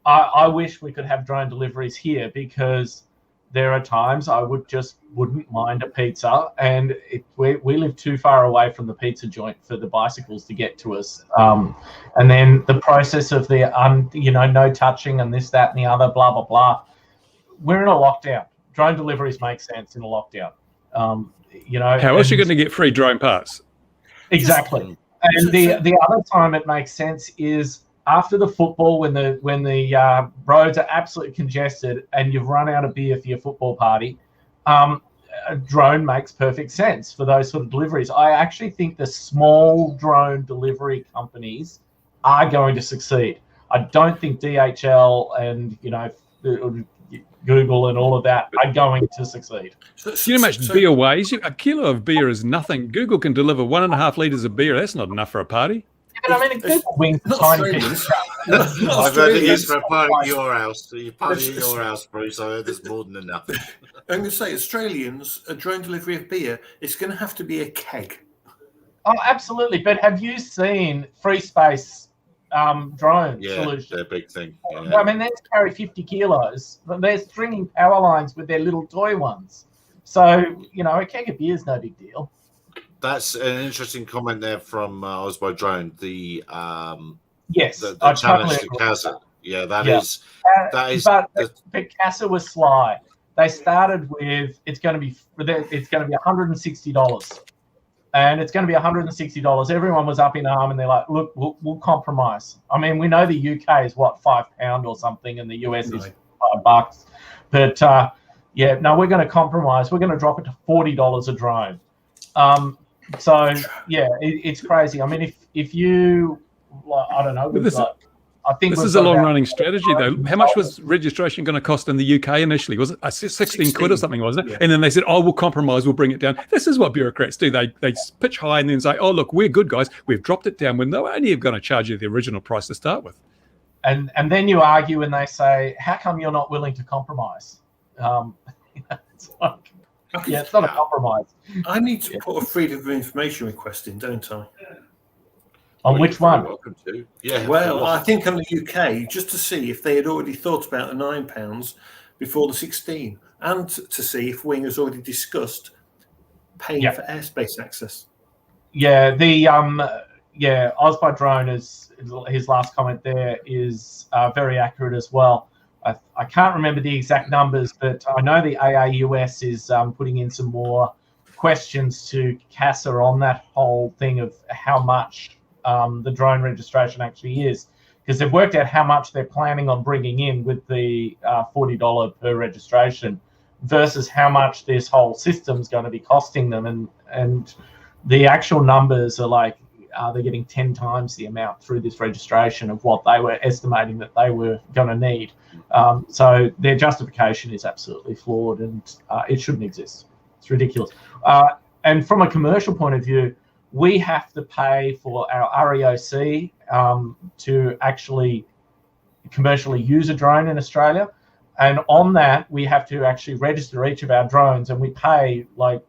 I wish we could have drone deliveries here, because there are times I wouldn't mind a pizza, and we live too far away from the pizza joint for the bicycles to get to us. And then the process of the no touching and this, that, and the other, blah blah blah. We're in a lockdown. Drone deliveries make sense in a lockdown. How else are you going to get free drone parts? Exactly. And the other time it makes sense is after the football, when the roads are absolutely congested and you've run out of beer for your football party. A drone makes perfect sense for those sort of deliveries. I actually think the small drone delivery companies are going to succeed. I don't think DHL and Google and all of that are going to succeed. You know how much beer weighs? A kilo of beer is nothing. Google can deliver 1.5 litres of beer. That's not enough for a party. Yeah, but I mean, Google wings are tiny piece. I've heard it is for a party at your house. So you party at your house, Bruce. I heard there's more than enough. I'm going to say, Australians, a drone delivery of beer, it's going to have to be a keg. Oh, absolutely. But have you seen free space drone solution? They're a big thing. Yeah. I mean, they carry 50 kilos. They're stringing power lines with their little toy ones. So, a keg of beer is no big deal. That's an interesting comment there from Oz by Drone. The challenge to CASA. Yeah, that is. But CASA was sly. They started with it's going to be $160. And it's going to be $160. Everyone was up in arm, and they're like, "Look, we'll compromise." I mean, we know the UK is £5 or something, and the US is $5. But we're going to compromise. We're going to drop it to $40 a drone. It's crazy. I mean, if you, I don't know, I think this is a long-running strategy, though. How much was registration going to cost in the UK initially? Was it 16 quid or something, wasn't it? Yeah. And then they said, "Oh, we'll compromise. We'll bring it down." This is what bureaucrats do. They pitch high and then say, "Oh, look, we're good guys. We've dropped it down when they were only going to charge you the original price to start with." And then you argue and they say, "How come you're not willing to compromise?" It's like, it's not a compromise. I need to put a freedom of information request in, don't I? On which one? Welcome to. Yeah. Well, I think on the UK, just to see if they had already thought about the £9 before the 16, and to see if Wing has already discussed paying for airspace access. Yeah, Oz by Drone is his last comment there is very accurate as well. I can't remember the exact numbers, but I know the AAUS is putting in some more questions to CASA on that whole thing of how much the drone registration actually is, because they've worked out how much they're planning on bringing in with the $40 per registration versus how much this whole system's going to be costing them, and the actual numbers are like they're getting 10 times the amount through this registration of what they were estimating that they were going to need. So their justification is absolutely flawed, and it shouldn't exist. It's ridiculous. And from a commercial point of view, we have to pay for our REOC to actually commercially use a drone in Australia. And on that, we have to actually register each of our drones, and we pay I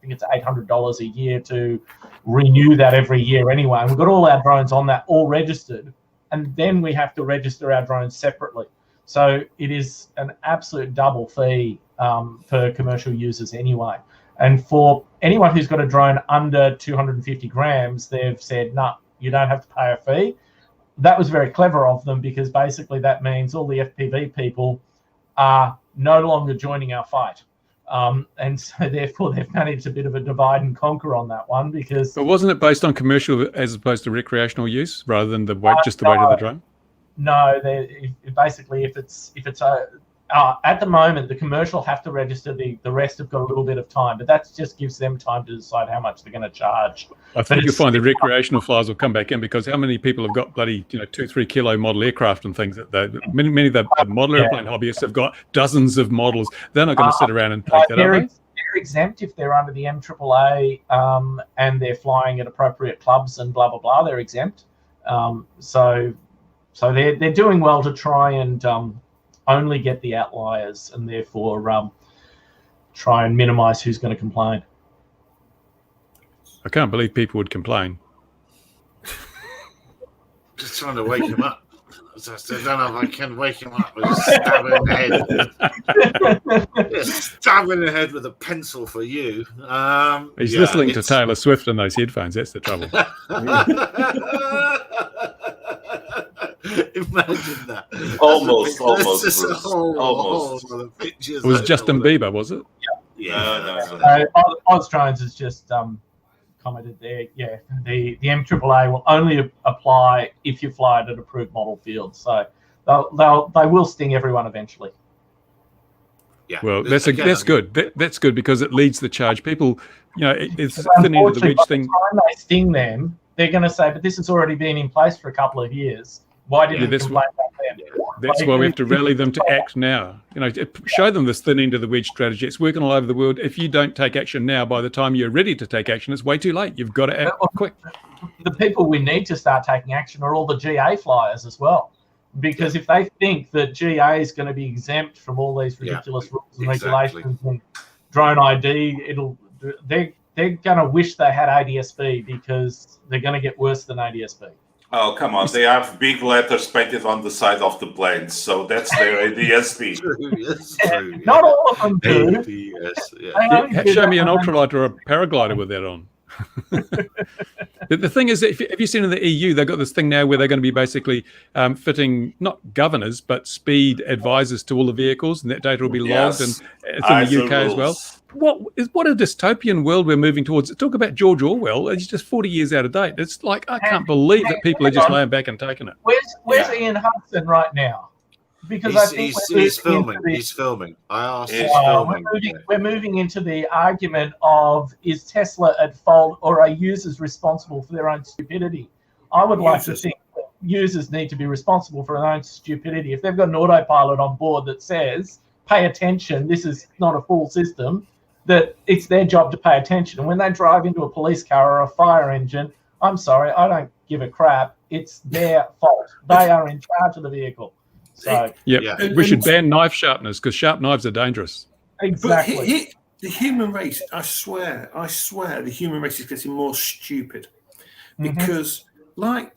think it's $800 a year to renew that every year anyway. And we've got all our drones on that, all registered. and then we have to register our drones separately. So it is an absolute double fee for commercial users anyway. And for anyone who's got a drone under 250 grams, they've said, no, you don't have to pay a fee. That was very clever of them, because basically that means all the FPV people are no longer joining our fight. And so therefore they've managed a bit of a divide and conquer on that one, because... But wasn't it based on commercial as opposed to recreational use rather than the weight, just the weight of the drone? No, basically if it's at the moment, the commercial have to register. The rest have got a little bit of time, but that just gives them time to decide how much they're going to charge. I think you'll find the recreational flyers will come back in, because how many people have got bloody 2-3 kilo model aircraft and things that many of the model airplane hobbyists have got dozens of models. They're not going to sit around and take that, are they? They're exempt if they're under the MAAA and they're flying at appropriate clubs and blah blah blah. They're exempt. So they're doing well to try and only get the outliers, and therefore try and minimize who's going to complain. I can't believe people would complain. Just trying to wake him up. I don't know if I can wake him up with stabbing in the head with a pencil for you. He's listening to Taylor Swift on those headphones. That's the trouble. Imagine that. Almost. It was Justin Bieber, was it? Yeah. No. Oz Drones has just commented there. Yeah, the MAAA will only apply if you fly at an approved model field. So they will sting everyone eventually. Yeah. Well, that's good. That's good, because it leads the charge. People, it's the thin end of the wedge thing. By the time they sting them, they're going to say, "But this has already been in place for a couple of years. Why didn't you complain back then?" That's why we have to rally them to act now. Show them this thin end of the wedge strategy. It's working all over the world. If you don't take action now, by the time you're ready to take action, it's way too late. You've got to act quick. The people we need to start taking action are all the GA flyers as well. Because if they think that GA is going to be exempt from all these ridiculous rules and regulations and drone ID, they're going to wish they had ADSB, because they're going to get worse than ADSB. Oh, come on. They have big letters painted on the side of the planes, so that's their ADSB. True. Not all of them do. ADS, Show me an ultralight or a paraglider with that on. The thing is, if you've seen in the EU, they've got this thing now where they're going to be basically fitting not governors but speed advisors to all the vehicles, and that data will be logged, and it's in the UK as well. What a dystopian world we're moving towards. Talk about George Orwell. He's just 40 years out of date. It's like, I can't believe that people are just laying back and taking it. Where's Ian Hudson right now? Because I think he's filming. He's filming. We're moving into the argument of, is Tesla at fault, or are users responsible for their own stupidity? I would like to think that users need to be responsible for their own stupidity. If they've got an autopilot on board that says, pay attention, this is not a full system, that it's their job to pay attention. And when they drive into a police car or a fire engine, I'm sorry, I don't give a crap. It's their fault. They are in charge of the vehicle. So we should ban knife sharpeners, because sharp knives are dangerous. Exactly. The human race, I swear, the human race is getting more stupid, because, like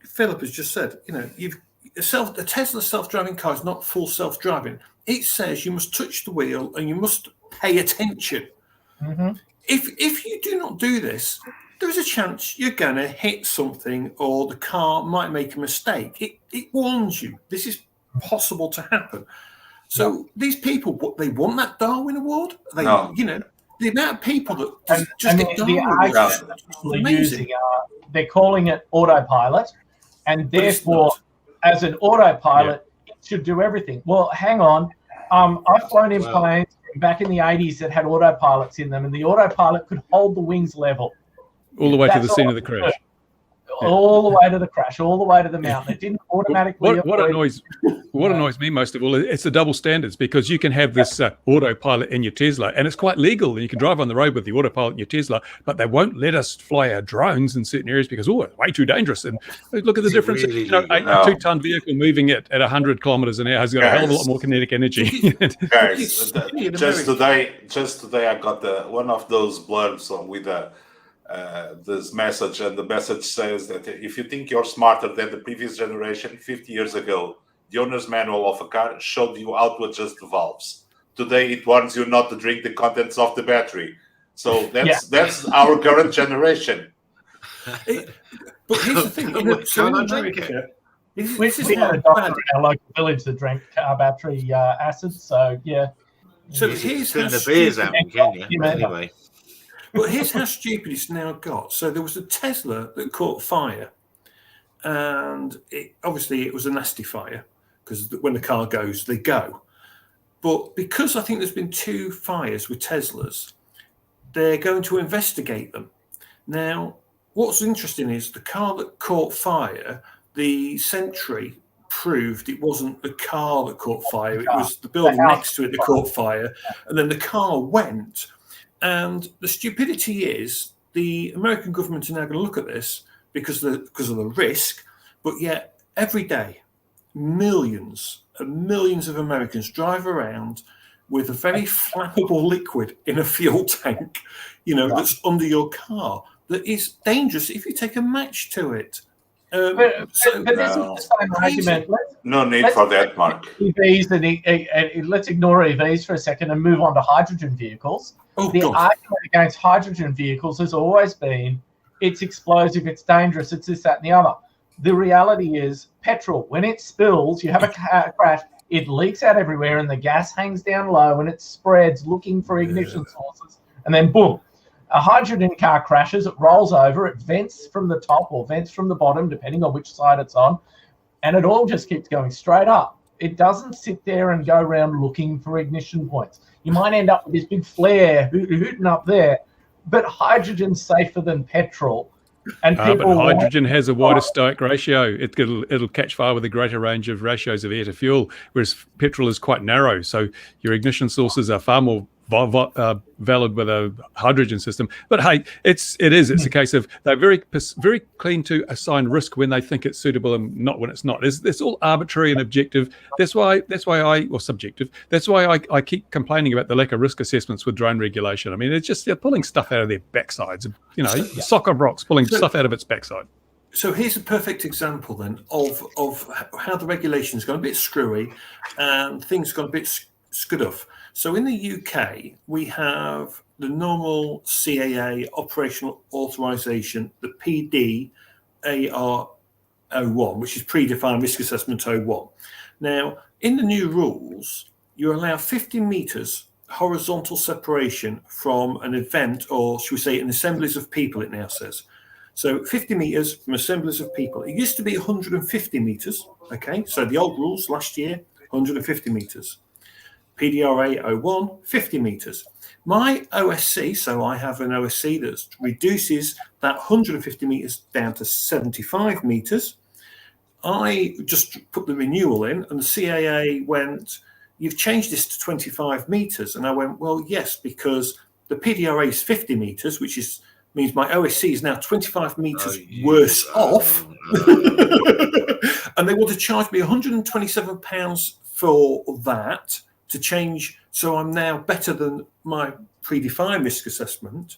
Philip has just said, a Tesla self-driving car is not full self-driving. It says you must touch the wheel and you must pay attention. If you do not do this, there's a chance you're going to hit something, or the car might make a mistake. It warns you. This is possible to happen. So these people, they want that Darwin Award. The amount of people that just get Darwin Awards. They're calling it autopilot, and therefore, as an autopilot, it should do everything. Well, hang on. I've flown in planes back in the 80s that had autopilots in them, and the autopilot could hold the wings level. All the way to the scene of the crash. All the way to the crash, all the way to the mountain. It didn't automatically. What annoys me most of all is it's the double standards, because you can have this autopilot in your Tesla, and it's quite legal, and you can drive on the road with the autopilot in your Tesla, but they won't let us fly our drones in certain areas because it's way too dangerous. And look at the difference. Really a 2-ton vehicle moving it at 100 kilometers an hour has got a hell of a lot more kinetic energy. Guys, just today I got one of those blurbs with this message, and the message says that if you think you're smarter than the previous generation, 50 years ago, the owner's manual of a car showed you how to adjust the valves. Today, it warns you not to drink the contents of the battery. So that's our current generation. But here's the thing: so in America, we had a doctor in our local village that drank car battery acid. So yeah. So here's how the beers out, can you? Anyway. But here's how stupid it's now got. So there was a Tesla that caught fire, and obviously it was a nasty fire because when the car goes, they go. But because I think there's been 2 fires with Teslas, they're going to investigate them. Now, what's interesting is the car that caught fire, the Sentry proved it wasn't the car that caught fire. It was the building next to it that caught fire. And then the car went. And the stupidity is the American government are now going to look at this because of the risk. But yet every day, millions and millions of Americans drive around with a very flammable liquid in a fuel tank, that's under your car that is dangerous if you take a match to it. But this is the same argument. No need for that, Mark. EVs and let's ignore EVs for a second and move on to hydrogen vehicles. The argument against hydrogen vehicles has always been it's explosive, it's dangerous, it's this, that, and the other. The reality is petrol, when it spills, you have a car crash, it leaks out everywhere and the gas hangs down low and it spreads looking for ignition sources. And then boom, a hydrogen car crashes, it rolls over, it vents from the top or vents from the bottom, depending on which side it's on. And it all just keeps going straight up. It doesn't sit there and go around looking for ignition points. You might end up with this big flare hooting up there, but hydrogen's safer than petrol. And but hydrogen has a wider stoic ratio. It'll catch fire with a greater range of ratios of air to fuel, whereas petrol is quite narrow. So your ignition sources are far more valid with a hydrogen system. But hey, it's a case of they're very keen to assign risk when they think it's suitable and not when it's not. It's all arbitrary and objective. That's why subjective. That's why I keep complaining about the lack of risk assessments with drone regulation. I mean, it's just they're pulling stuff out of their backsides. Soccer rocks pulling stuff out of its backside. So here's a perfect example then of how the regulation's gone a bit screwy and things gone a bit scuduff. So in the UK, we have the normal CAA operational authorization, the PDAR01, which is predefined risk assessment 01. Now, in the new rules, you allow 50 meters horizontal separation from an event, or should we say an assemblies of people, it now says. So 50 meters from assemblies of people. It used to be 150 meters, okay? So the old rules last year, 150 meters. PDRA 01, 50 meters. My OSC, so I have an OSC that reduces that 150 meters down to 75 meters. I just put the renewal in and the CAA went, you've changed this to 25 meters. And I went, well, yes, because the PDRA is 50 meters, which means my OSC is now 25 meters worse off. And they want to charge me £127 for that to change. So I'm now better than my predefined risk assessment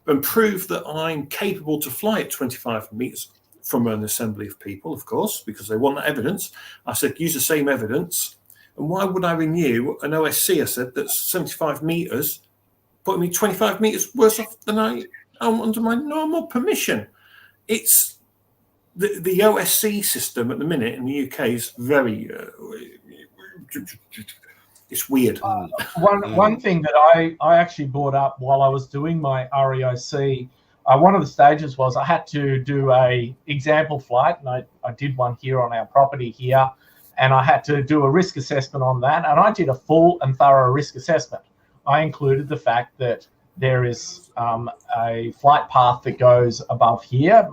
and prove that I'm capable to fly at 25 meters from an assembly of people, of course, because they want that evidence. I said, use the same evidence. And why would I renew an OSC, I said, that's 75 meters, putting me 25 meters worse off than I'm under my normal permission? It's the OSC system at the minute in the UK is very it's weird. One thing that I actually brought up while I was doing my REOC, one of the stages was I had to do a example flight, and I did one here on our property here, and I had to do a risk assessment on that, and I did a full and thorough risk assessment. I included the fact that there is a flight path that goes above here,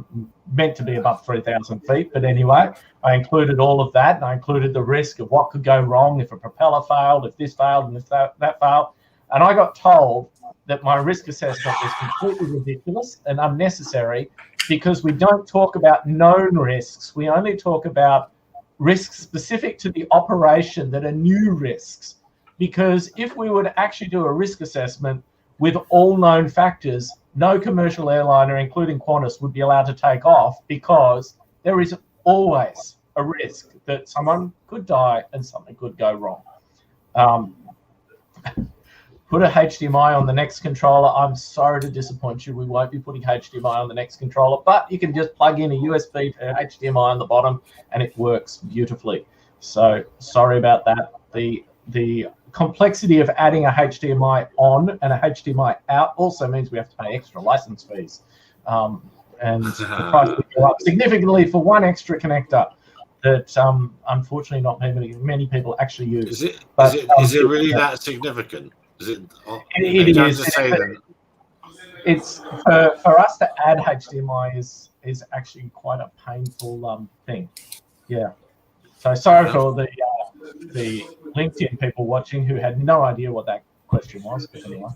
meant to be above 3,000 feet, but anyway, I included all of that, and I included the risk of what could go wrong if a propeller failed, if this failed, and if that failed. And I got told that my risk assessment was completely ridiculous and unnecessary because we don't talk about known risks. We only talk about risks specific to the operation that are new risks. Because if we were to actually do a risk assessment, with all known factors, no commercial airliner, including Qantas, would be allowed to take off because there is always a risk that someone could die and something could go wrong. Put a HDMI on the next controller. I'm sorry to disappoint you. We won't be putting HDMI on the next controller, but you can just plug in a USB to HDMI on the bottom and it works beautifully. So sorry about that. The complexity of adding a HDMI on and a HDMI out also means we have to pay extra license fees. And the price will go up significantly for one extra connector that unfortunately not many people actually use. Is it really that significant? Is it? It is. It's for us to add HDMI is actually quite a painful thing. Yeah. So sorry for the LinkedIn people watching who had no idea what that question was. But anyway.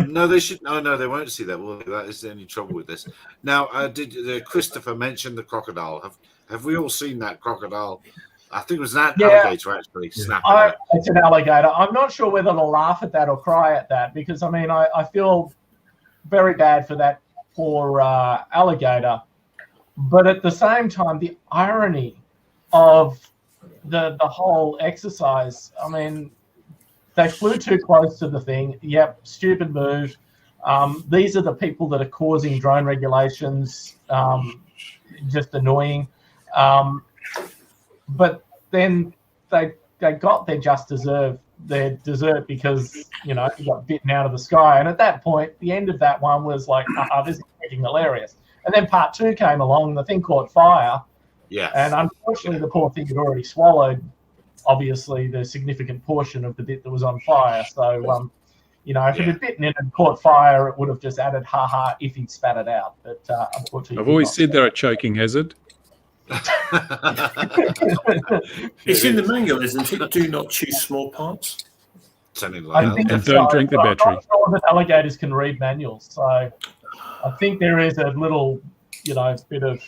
No, they should. No, they won't see that. Well, that is the only trouble with this. Now, did Christopher mention the crocodile? Have we all seen that crocodile? I think it was that alligator actually snapping. It's an alligator. I'm not sure whether to laugh at that or cry at that because I mean I feel very bad for that poor alligator, but at the same time the irony of the whole exercise. I mean, they flew too close to the thing. Yep, stupid move. These are the people that are causing drone regulations. Just annoying. But then they got their just their dessert because, you know, he got bitten out of the sky. And at that point, the end of that one was like, this is freaking hilarious. And then part 2 came along, the thing caught fire. Yeah. And unfortunately, the poor thing had already swallowed, obviously, the significant portion of the bit that was on fire. So, you know, if it had bitten in and caught fire, it would have just added ha-ha if he'd spat it out. But unfortunately... I've always said they're a choking hazard. It's in the manual, isn't it? Do not choose small parts. Something like that. And don't drink the battery. I'm not sure that alligators can read manuals, so I think there is a little, you know, bit of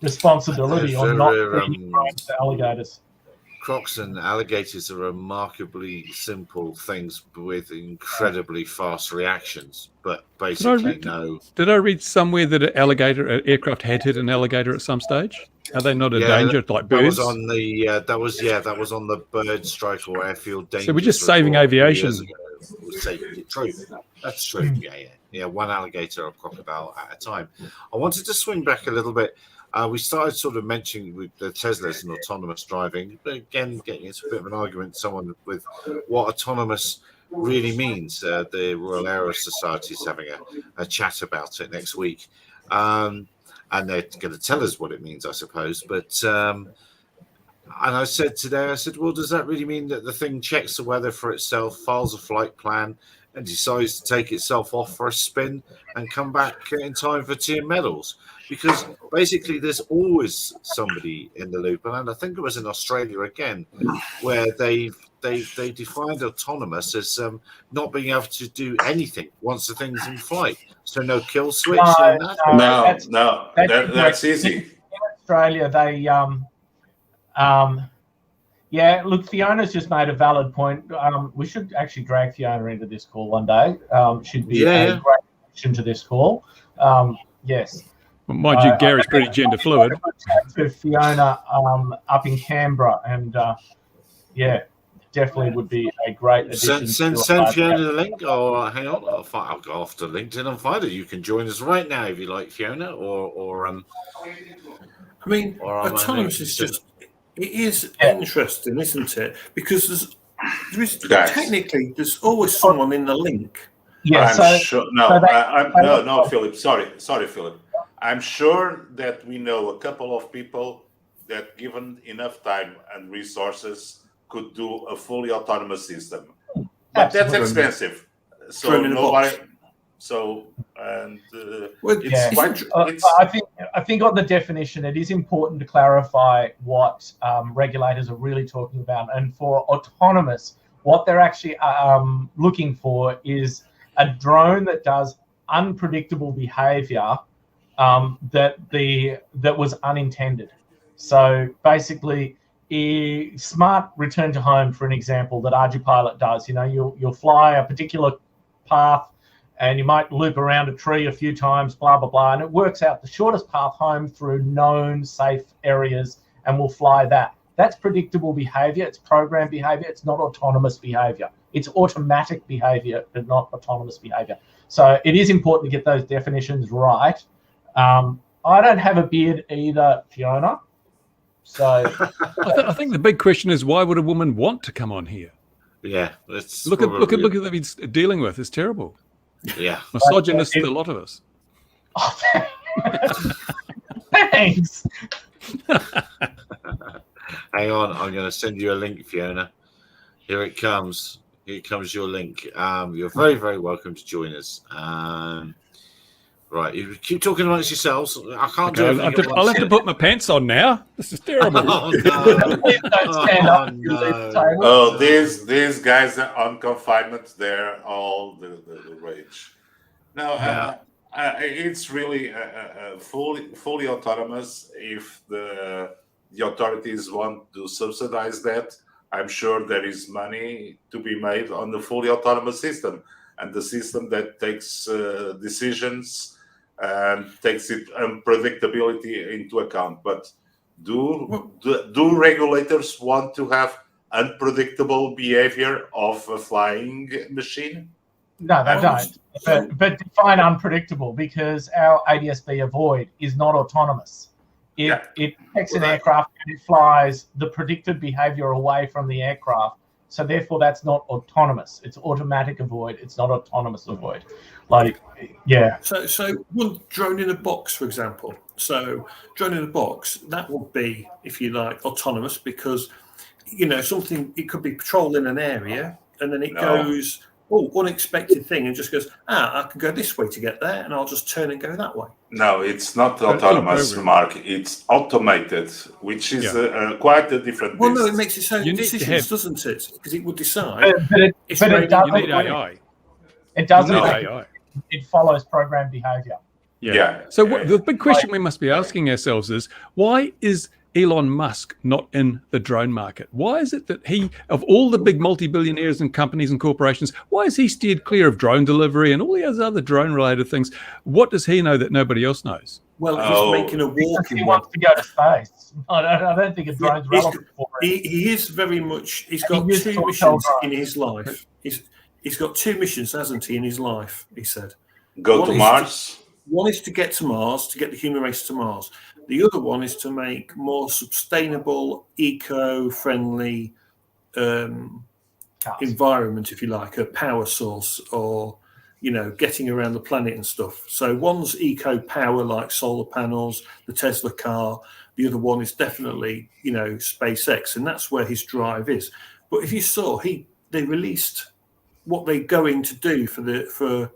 responsibility on not feeding to alligators. Crocs and alligators are remarkably simple things with incredibly fast reactions, but basically no. Did I read somewhere that an aircraft had hit an alligator at some stage? Are they not a danger like birds? That was on that was on the bird strike or airfield danger. So we're just saving aviation. True, that's true. Yeah. One alligator or crocodile at a time. I wanted to swing back a little bit. We started sort of mentioning with the Teslas and autonomous driving, but again, getting into a bit of an argument someone with what autonomous really means. The Royal Aero Society is having a chat about it next week. And they're going to tell us what it means, I suppose. But and I said today, well, does that really mean that the thing checks the weather for itself, files a flight plan, and decides to take itself off for a spin and come back in time for team medals? Because basically there's always somebody in the loop. And I think it was in Australia again, where they defined autonomous as not being able to do anything once the thing's in flight. So no kill switch. No, that's easy. In Australia, they look, Fiona's just made a valid point. We should actually drag Fiona into this call one day. Should be a great addition to this call. Yes. Well, mind you, Gary's pretty gender fluid. To Fiona up in Canberra, and definitely would be a great addition. Send Fiona the link, or hang on, I'll go off to LinkedIn and find her. You can join us right now if you like, Fiona, or I mean, autonomous is just, it is interesting, isn't it? Because technically there's always someone in the link. Yeah, Philip. Sorry, Philip. I'm sure that we know a couple of people that, given enough time and resources, could do a fully autonomous system. But that's expensive. So nobody. So I think on the definition, it is important to clarify what regulators are really talking about. And for autonomous, what they're actually looking for is a drone that does unpredictable behavior that was unintended. So basically, smart return to home, for an example, that RG-Pilot does. You'll fly a particular path, and you might loop around a tree a few times, blah, blah, blah, and it works out the shortest path home through known safe areas, and we'll fly that. That's predictable behavior. It's programmed behavior. It's not autonomous behavior. It's automatic behavior, but not autonomous behavior. So it is important to get those definitions right. I don't have a beard either, Fiona. So I think the big question is, why would a woman want to come on here? Yeah, let's look at what he's dealing with. It's terrible. Yeah, misogynist, a lot of us. Oh, thanks. Hang on, I'm going to send you a link, Fiona. Here it comes. Here comes your link. You're very, very welcome to join us. Right, you keep talking amongst yourselves. I can't do it. I'll have to put my pants on now. This is terrible. Oh, no. Oh, these guys are on confinement. They're all the rage. No, it's really fully autonomous. If the authorities want to subsidize that, I'm sure there is money to be made on the fully autonomous system, and the system that takes decisions and takes it unpredictability into account. But do regulators want to have unpredictable behavior of a flying machine? No, they don't. But define unpredictable, because our ADS-B avoid is not autonomous. It takes an aircraft and it flies the predicted behavior away from the aircraft. So therefore, that's not autonomous. It's automatic avoid. It's not autonomous avoid. So one drone in a box, for example. So drone in a box, that would be, if you like, autonomous, because something, it could be patrolling an area, and then it goes, unexpected thing, and just goes, I can go this way to get there, and I'll just turn and go that way. No, it's not autonomous, Mark. It's automated, which is quite a different beast. No, it makes its own decisions, doesn't it? Because it would decide. But it doesn't. You need AI. It doesn't. AI. It follows programmed behavior. Yeah. So the big question we must be asking ourselves is, why is Elon Musk not in the drone market? Why is it that he, of all the big multi-billionaires and companies and corporations, why is he steered clear of drone delivery and all these other drone-related things? What does he know that nobody else knows? Well, he's making a walking. He wants to go to space. I don't think a drone's relevant for him. He is very much. He's got two missions in his life. He's got two missions, hasn't he, in his life? He said. Go to Mars. One is to get to Mars, to get the human race to Mars. The other one is to make more sustainable, eco-friendly environment, if you like, a power source, or getting around the planet and stuff. So one's eco-power, like solar panels, the Tesla car. The other one is definitely, SpaceX, and that's where his drive is. But if you saw, they released what they're going to do for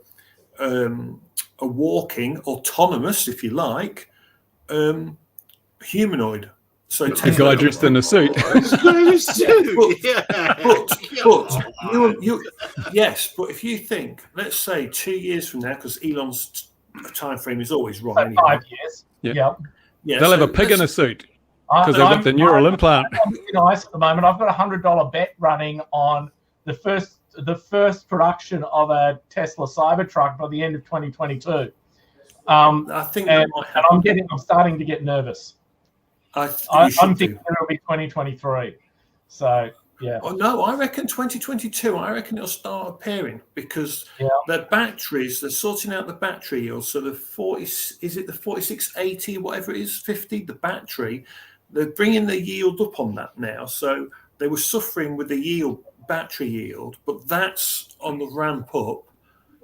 a walking, autonomous, if you like, humanoid. So a guy dressed in a suit. But if you think, let's say 2 years from now, because Elon's time frame is always wrong. Anyway. 5 years. Yeah. They'll have a pig in a suit because they've got the neural implant. I'm nice at the moment. I've got $100 bet running on the first production of a Tesla Cybertruck by the end of 2022. I think I'm starting to get nervous. I'm thinking it'll be 2023. So yeah. Oh no, I reckon 2022. I reckon it'll start appearing, because the batteries, they're sorting out the battery yield. So the 4680, whatever it is, 50, the battery, they're bringing the yield up on that now. So they were suffering with the battery yield, but that's on the ramp up.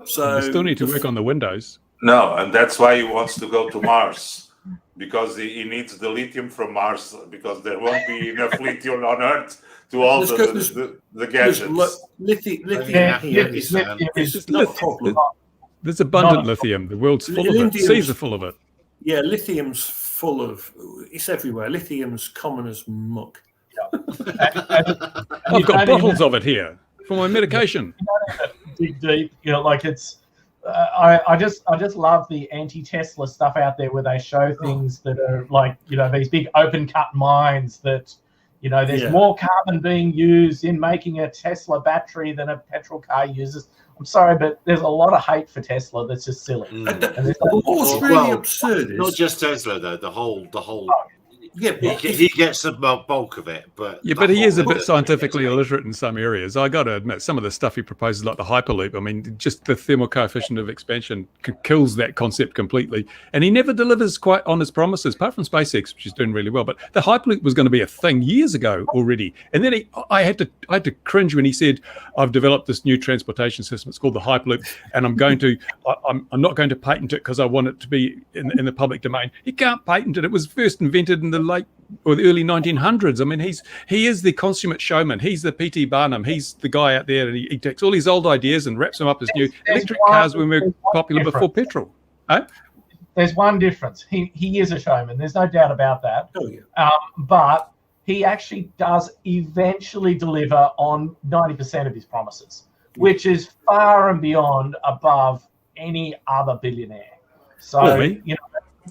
So they still need to work on the Windows. No, and that's why he wants to go to Mars, because he needs the lithium from Mars, because there won't be enough lithium on Earth to all the gadgets. Lithium is not a problem. There's abundant lithium. The world's full of it. Seas are full of it. Yeah, lithium's full of. It's everywhere. Lithium's common as muck. I've got bottles of it here for my medication. Dig deep, like it's. I just love the anti-Tesla stuff out there where they show things that are like these big open cut mines that You know, there's more carbon being used in making a Tesla battery than a petrol car uses. I'm sorry, but there's a lot of hate for Tesla that's just silly. What's really absurd is not just Tesla though. The whole. He gets the bulk of it, but but he is a bit scientifically illiterate in some areas. I got to admit, some of the stuff he proposes, like the Hyperloop, I mean, just the thermal coefficient of expansion kills that concept completely. And he never delivers quite on his promises, apart from SpaceX, which is doing really well. But the Hyperloop was going to be a thing years ago already. And then I had to cringe when he said, "I've developed this new transportation system. It's called the Hyperloop, and I'm not going to patent it because I want it to be in the public domain." He can't patent it. It was first invented in the early 1900s. I mean, he is the consummate showman. He's the P.T. Barnum. He's the guy out there, and he takes all these old ideas and wraps them up as new electric cars when we're popular before petrol. Huh? There's one difference. He is a showman. There's no doubt about that. Oh, yeah. But he actually does eventually deliver on 90% of his promises, which is far and beyond above any other billionaire. So, really? you know.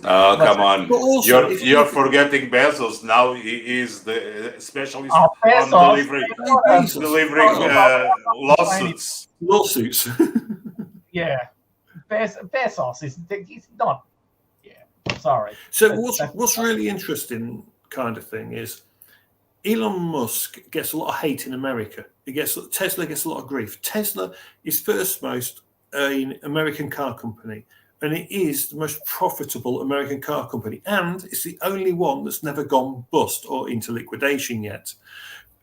Oh, come on. Also, you're forgetting Bezos. Now he is the specialist Bezos, on delivering lawsuits. Lawsuits. Yeah. Bezos he's not. Yeah. Sorry. So what's really interesting kind of thing is Elon Musk gets a lot of hate in America. Tesla gets a lot of grief. Tesla is first most an American car company. And it is the most profitable American car company. And it's the only one that's never gone bust or into liquidation yet.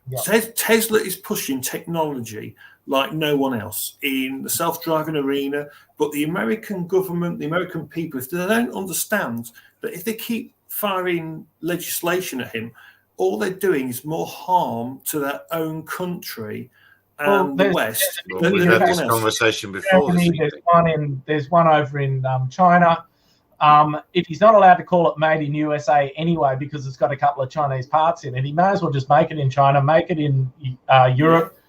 Yeah. Tesla is pushing technology like no one else in the self-driving arena. But the American government, the American people, if they don't understand that if they keep firing legislation at him, all they're doing is more harm to their own country and the West. We've had this conversation before. There's one over in China. If he's not allowed to call it made in USA anyway, because it's got a couple of Chinese parts in it, he may as well just make it in China, make it in Europe.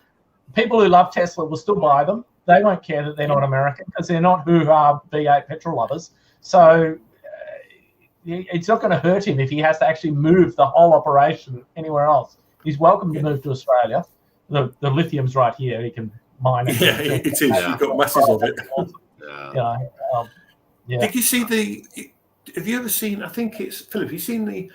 People who love Tesla will still buy them. They won't care that they're not American because they're not hoo-ha V8 petrol lovers. So it's not going to hurt him if he has to actually move the whole operation anywhere else. He's welcome to move to Australia. The lithium's right here. He can mine it. Yeah, it is. You've got masses of it. Yeah. Did you see have you ever seen, I think it's, Philip, you've seen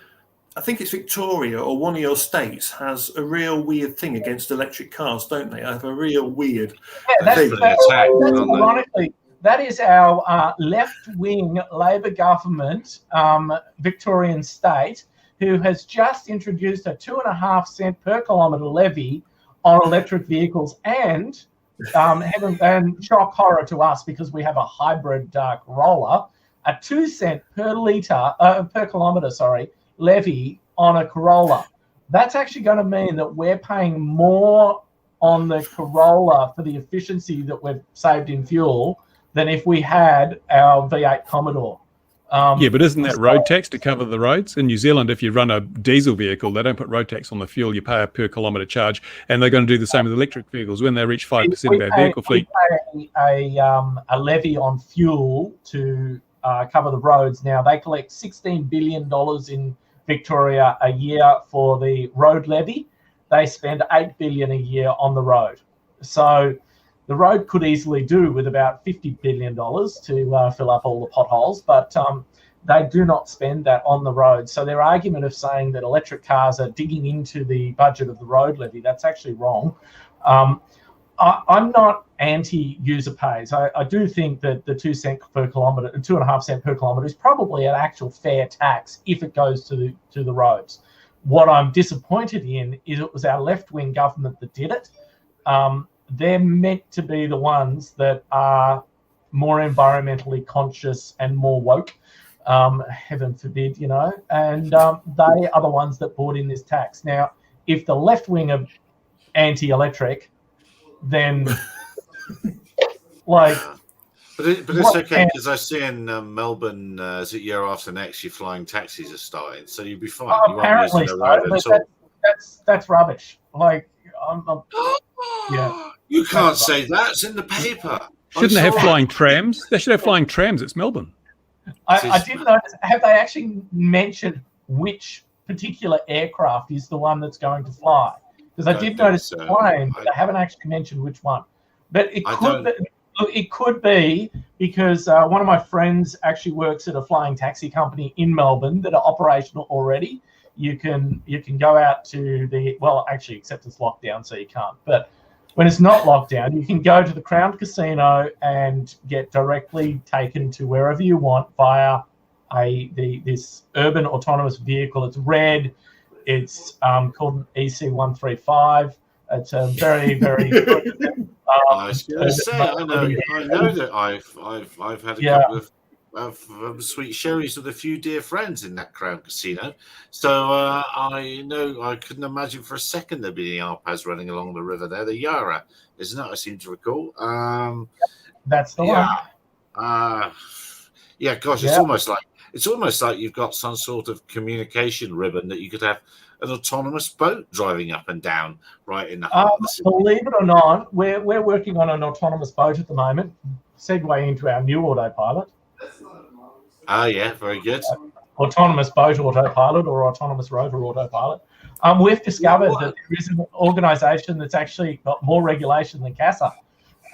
I think it's Victoria or one of your states has a real weird thing against electric cars, don't they? I have a real weird thing. That's ironically, that is our left-wing Labor government, Victorian state, who has just introduced a 2.5 cent per kilometre levy on electric vehicles, and shock horror to us because we have a hybrid Corolla, a 2 cent per kilometre levy on a Corolla. That's actually going to mean that we're paying more on the Corolla for the efficiency that we've saved in fuel than if we had our V8 Commodore. But isn't that road tax to cover the roads? In New Zealand, if you run a diesel vehicle, they don't put road tax on the fuel. You pay a per kilometre charge, and they're going to do the same with electric vehicles. When they reach 5% of our vehicle fleet, we pay a levy on fuel to cover the roads. Now they collect $16 billion in Victoria a year for the road levy. They spend $8 billion a year on the road. So the road could easily do with about $50 billion to fill up all the potholes, but they do not spend that on the road. So their argument of saying that electric cars are digging into the budget of the road levy, that's actually wrong. I'm not anti-user pays. I do think that the 2 cent per kilometre, 2.5 cent per kilometre is probably an actual fair tax if it goes to the roads. What I'm disappointed in is it was our left-wing government that did it. They're meant to be the ones that are more environmentally conscious and more woke, heaven forbid, and they are the ones that brought in this tax. Now, if the left wing are anti-electric, then But it's okay because I see in Melbourne, is it year after next, your flying taxis are starting, so you'll be fine. You apparently won't use the road at all. That's rubbish. You can't say that. It's in the paper. Shouldn't they have flying trams? They should have flying trams. It's Melbourne. I didn't notice. Have they actually mentioned which particular aircraft is the one that's going to fly. Because I did notice the plane, but they haven't actually mentioned which one. But it could be because one of my friends actually works at a flying taxi company in Melbourne that are operational already. You can go out to actually, except it's locked down, so you can't. But when it's not locked down, you can go to the Crown Casino and get directly taken to wherever you want via this urban autonomous vehicle. It's red. It's called an EC135. It's a very, very good. I was going to say, I know that I've had a couple of sweet sherries with a few dear friends in that Crown Casino. So I know I couldn't imagine for a second there'd be any RPAs running along the river there. The Yara, isn't it? I seem to recall. That's the one. Yeah, gosh, it's almost like you've got some sort of communication ribbon that you could have an autonomous boat driving up and down right in the heart of the city. Believe it or not, we're working on an autonomous boat at the moment. Segue into our new autopilot. Yeah, very good. Autonomous boat autopilot or autonomous rover autopilot. We've discovered that there is an organisation that's actually got more regulation than CASA.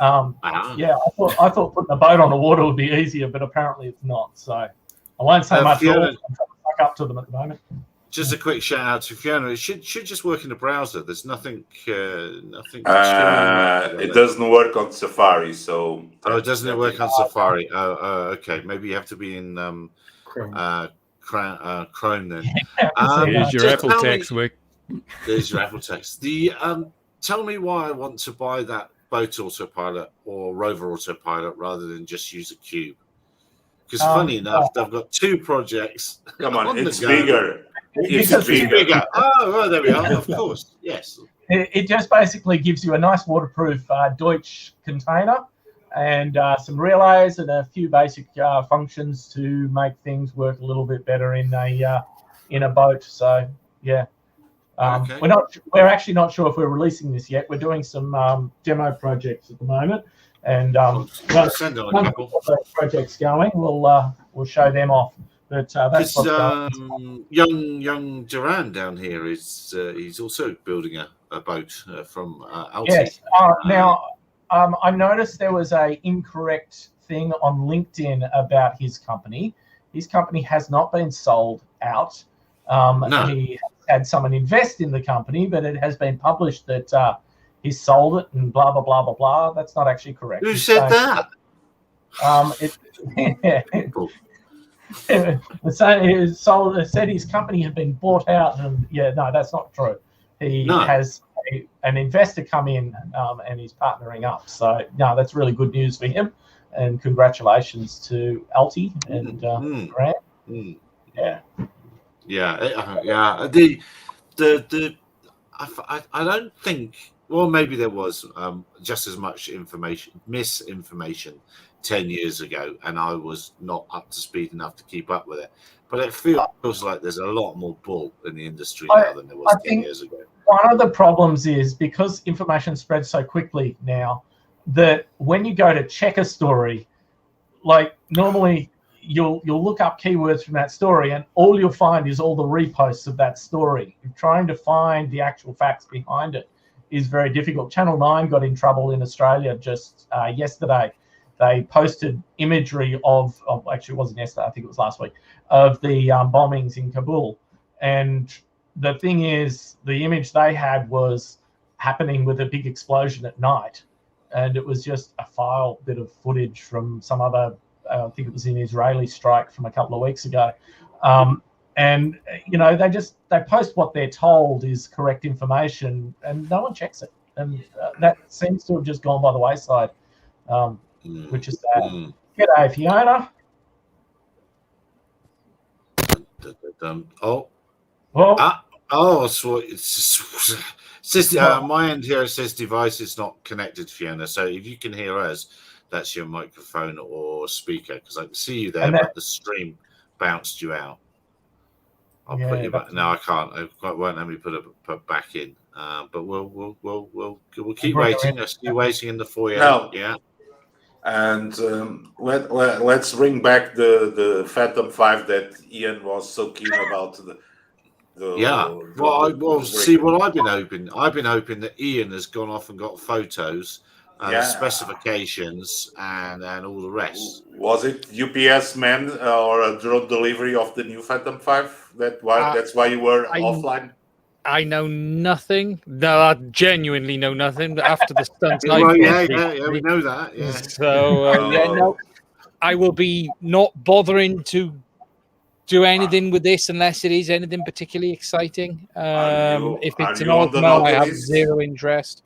Yeah, I thought putting a boat on the water would be easier, but apparently it's not. So I won't say much more. I'm trying to back up to them at the moment. Just a quick shout out to Fiona. It should just work in the browser. There's nothing. It doesn't work on Safari, so. Oh, doesn't it work on Safari? Oh, okay. Maybe you have to be in Chrome then. There's your Apple text work. There's your Apple text. Tell me why I want to buy that boat autopilot or rover autopilot rather than just use a cube. Because funny enough, I've got two projects. Come on, it's bigger. It's bigger. Oh, well, there we are. Of course, yes. It just basically gives you a nice waterproof Deutsch container and some relays and a few basic functions to make things work a little bit better in a boat. So yeah, Okay. We're actually not sure if we're releasing this yet. We're doing some demo projects at the moment, and once those projects going, we'll show them off. But that's young Duran down here is he's also building a boat from Alti. Yes. Now I noticed there was a incorrect thing on LinkedIn about his company. His company has not been sold out. No. He had someone invest in the company, but it has been published that he sold it and blah blah blah blah blah. That's not actually correct. Who said that? It said his company had been bought out, and no, that's not true. He has an investor come in, and he's partnering up. So no, that's really good news for him, and congratulations to Alti and Grant. Yeah. I don't think. Well, maybe there was just as much misinformation 10 years ago, and I was not up to speed enough to keep up with it. But it feels like there's a lot more bull in the industry now than there was 10 years ago. One of the problems is because information spreads so quickly now that when you go to check a story, like normally you'll look up keywords from that story, and all you'll find is all the reposts of that story. Trying to find the actual facts behind it is very difficult. Channel 9 got in trouble in Australia just yesterday. They posted imagery of actually it wasn't yesterday, I think it was last week, of the bombings in Kabul. And the thing is, the image they had was happening with a big explosion at night. And it was just a bit of footage from some other, I think it was an Israeli strike from a couple of weeks ago. And, they post what they're told is correct information, and no one checks it. And that seems to have just gone by the wayside, which is sad. G'day, Fiona. So it says my end here, it says device is not connected, Fiona. So if you can hear us, that's your microphone or speaker, because I can see you there, but the stream bounced you out. I'll put you back. No, I can't. It won't let me put it back in. But we'll keep waiting. I see you waiting in the foyer. No. Yeah. And let's bring back the Phantom 5 that Ian was so keen about. See what I've been hoping. I've been hoping that Ian has gone off and got photos and specifications and all the rest. Was it UPS man or a drone delivery of the new Phantom 5? That's why you were offline? I know nothing. No, I genuinely know nothing. After the stunt, we know that. Yeah. So no, I will be not bothering to do anything with this unless it is anything particularly exciting. If it's an Osmo, I have zero interest.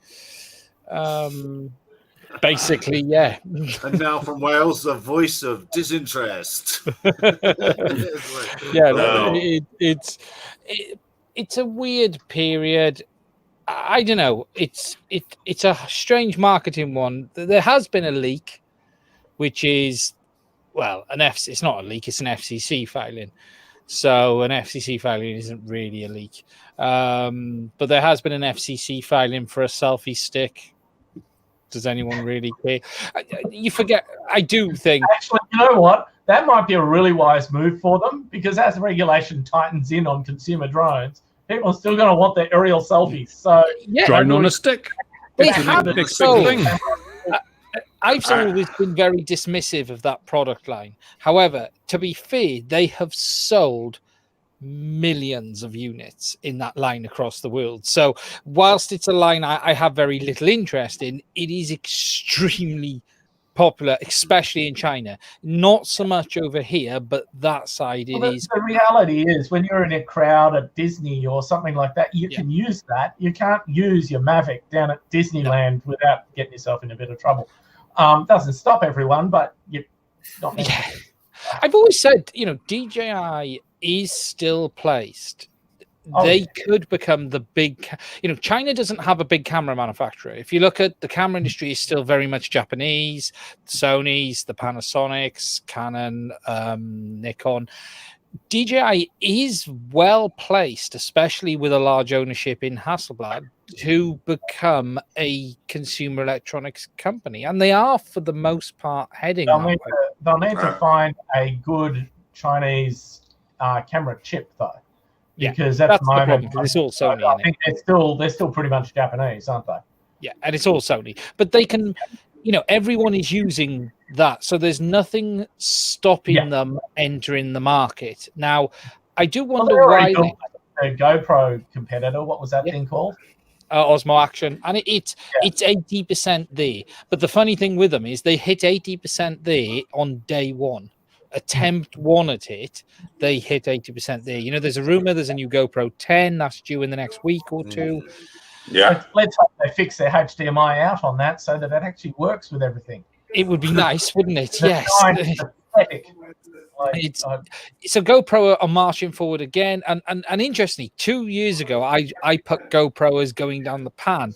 Basically, yeah. And now from Wales, the voice of disinterest. It's a weird period. I don't know. It's a strange marketing one. There has been a leak, which is it's not a leak. It's an FCC filing. So an FCC filing isn't really a leak. But there has been an FCC filing for a selfie stick. Does anyone really care? You forget. I do think. Actually, you know what? That might be a really wise move for them, because as regulation tightens in on consumer drones, people are still going to want their aerial selfies. So drone on a stick. They have sold. I've always been very dismissive of that product line. However, to be fair, they have sold millions of units in that line across the world. So whilst it's a line I have very little interest in, it is extremely popular, especially in China. Not so much over here, but that side it is. The reality is, when you're in a crowd at Disney or something like that, you can use that. You can't use your Mavic down at Disneyland without getting yourself in a bit of trouble. Doesn't stop everyone, but you're not. I've always said, DJI is still placed. They could become the big, China doesn't have a big camera manufacturer. If you look at the camera industry, is still very much Japanese, Sony's, the Panasonics, Canon, Nikon. DJI is well placed, especially with a large ownership in Hasselblad, to become a consumer electronics company. And they are, for the most part, heading they'll need to find a good Chinese camera chip, though. Because at the moment, it's all Sony. I think they're still pretty much Japanese, aren't they? Yeah, and it's all Sony. But they can, everyone is using that, so there's nothing stopping them entering the market. Now, I do wonder why a GoPro competitor. What was that thing called? Osmo Action, and it's 80% there. But the funny thing with them is they hit 80% there on day one. Attempt one at it, they hit 80% there. There's a rumor there's a new GoPro 10 that's due in the next week or two. Yeah, let's hope they fix their HDMI out on that so that it actually works with everything. It would be nice, wouldn't it? Yes. So GoPro are marching forward again, and interestingly, 2 years ago, I put GoPro as going down the pan.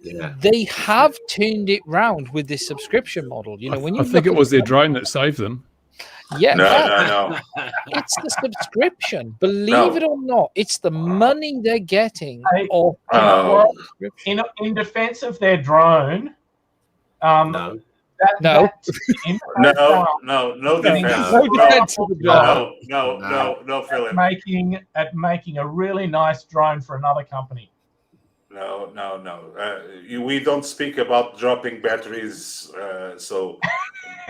Yeah. They have turned it round with this subscription model. I think it was their drone that saved them. Yeah, no. It's the subscription. Believe it or not, it's the money they're getting. In defense of their drone, no defense. No, Philip. Making a really nice drone for another company. No. We don't speak about dropping batteries, so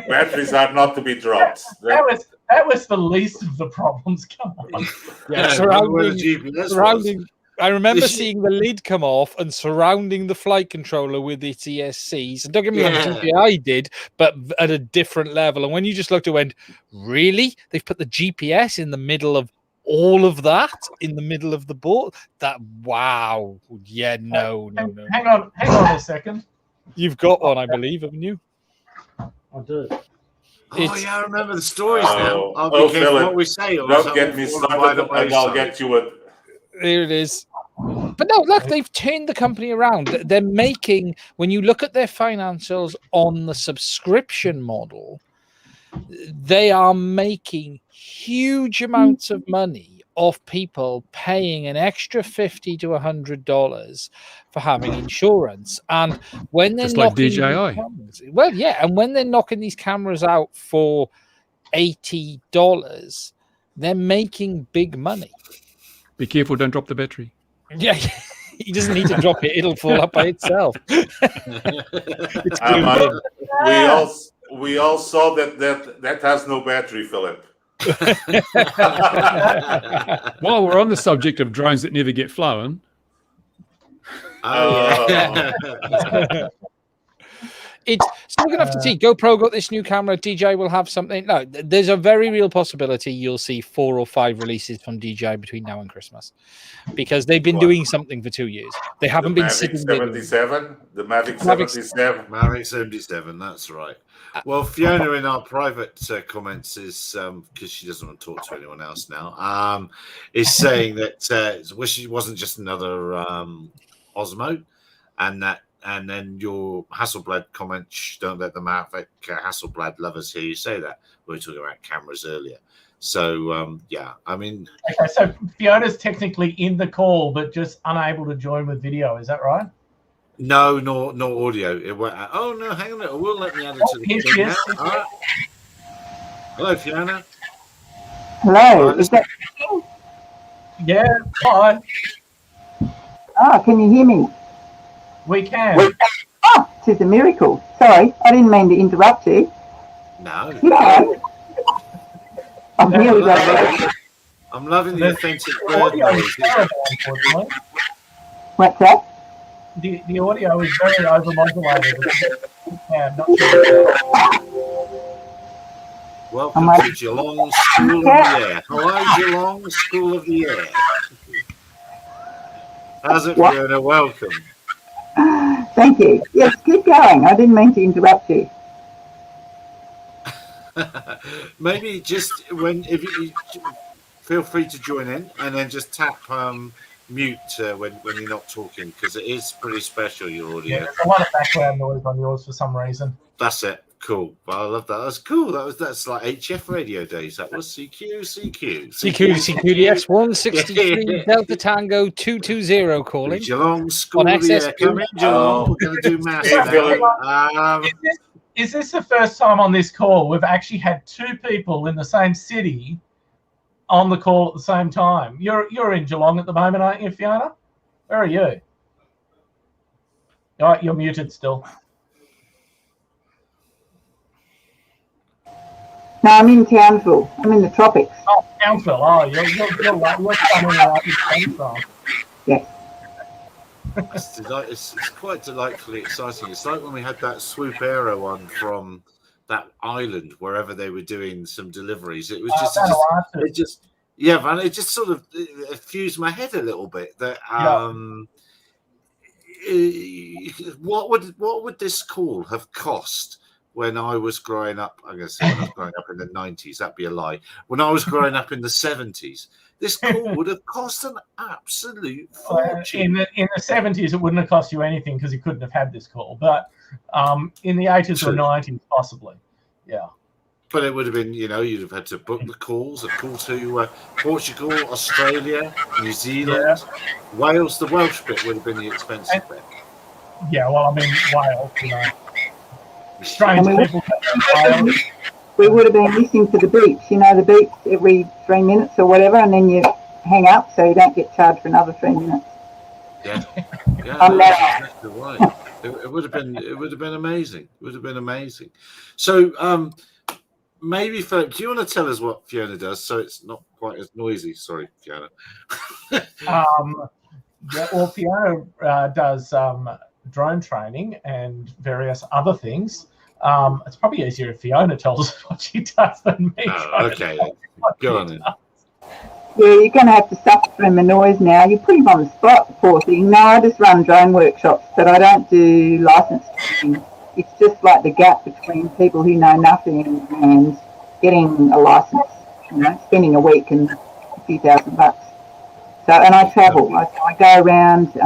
batteries are not to be dropped. That was the least of the problems. Come on. Surrounding. I remember seeing the lid come off and surrounding the flight controller with its ESCs. And don't get me wrong, GPI did, but at a different level. And when you just looked and went, really? They've put the GPS in the middle of all of that, in the middle of the board? Wow. Yeah, no. Hang on a second. You've got one, I believe, haven't you? I do. I remember the stories now. Philip, what we say. Don't get me started, and I'll get you a... There it is. But no, look, they've turned the company around. They're making, when you look at their financials on the subscription model, they are making huge amounts of money off people paying an extra $50 to $100 for having insurance. And when they're knocking DJI. and when they're knocking these cameras out for $80, they're making big money. Be careful, don't drop the battery. Yeah, he doesn't need to drop it; it'll fall up by itself. We all saw that has no battery, Philip. While we're on the subject of drones that never get flown. It's so we're gonna have to see. GoPro got this new camera. DJI will have something. No, there's a very real possibility you'll see 4 or 5 releases from DJI between now and Christmas, because they've been doing something for 2 years. They haven't been sitting. The Mavic 77. Mavic 77. That's right. Well, Fiona in our private comments is because she doesn't want to talk to anyone else now. Is saying that wish it wasn't just another Osmo, and then your Hasselblad comment, don't let the Mavic Hasselblad lovers hear you say that. We were talking about cameras earlier. So, yeah, I mean... Okay, so Fiona's technically in the call, but just unable to join with video. Is that right? No audio. It won't, oh, no, hang on a minute. It will let me add it to the thing now. Right. Hello, Fiona. Hello. Is that... Yeah, hi. Oh, can you hear me? We can. Oh, it's a miracle. Sorry, I didn't mean to interrupt you. No. I'm really glad. I'm loving the authentic bird noise. What's that? The audio is very overmodulated. Yeah, not sure. Welcome to Geelong School of the Air. Hello, Geelong School of the Air. How's it, Fiona? Welcome. Thank you. Yes, keep going. I didn't mean to interrupt you. Maybe just if you feel free to join in, and then just tap mute when you're not talking, because it is pretty special, your audio. Yeah, there's a lot of background noise on yours for some reason. That's it. Cool. Well, I love that. That's cool. That's like HF radio days. That was CQDS 163 Delta Tango 220 calling. Geelong School of the Air. Come in, Geelong. We're going to do maths now. Is this the first time on this call we've actually had 2 people in the same city on the call at the same time? You're in Geelong at the moment, aren't you, Fiona? Where are you? All right, you're muted still. No, I'm in Townsville. I'm in the tropics. Oh, Townsville. Oh, you're somewhere out in Townsville. Yes. It's quite delightfully exciting. It's like when we had that Swoop Aero one from that island, wherever they were doing some deliveries. It was it just sort of fused my head a little bit. That what would this call have cost when I was growing up? I'm going to say when I was growing up in the 90s. That'd be a lie. When I was growing up in the 70s. This call would have cost an absolute fortune. In the 70s, it wouldn't have cost you anything because you couldn't have had this call. But in the 80s or 90s, possibly. Yeah. But it would have been, you'd have had to book the calls, a call to Portugal, Australia, New Zealand, Wales. The Welsh bit would have been the expensive bit. Yeah, well, I mean, Wales, Strange people. We would have been listening to the beeps, the beeps every 3 minutes or whatever, and then you hang up so you don't get charged for another 3 minutes. Yeah, that's exactly right. It would have been amazing. It would have been amazing. So maybe Philip, do you want to tell us what Fiona does so it's not quite as noisy? Sorry, Fiona. Fiona does drone training and various other things. It's probably easier if Fiona tells us what she does than me. Oh, okay, go on then. Yeah, you're going to have to suffer from the noise now. You put him on the spot, poor thing. No, I just run drone workshops, but I don't do license training. It's just like the gap between people who know nothing and getting a license. Spending a week and a few $1,000. So, and I travel. I go around.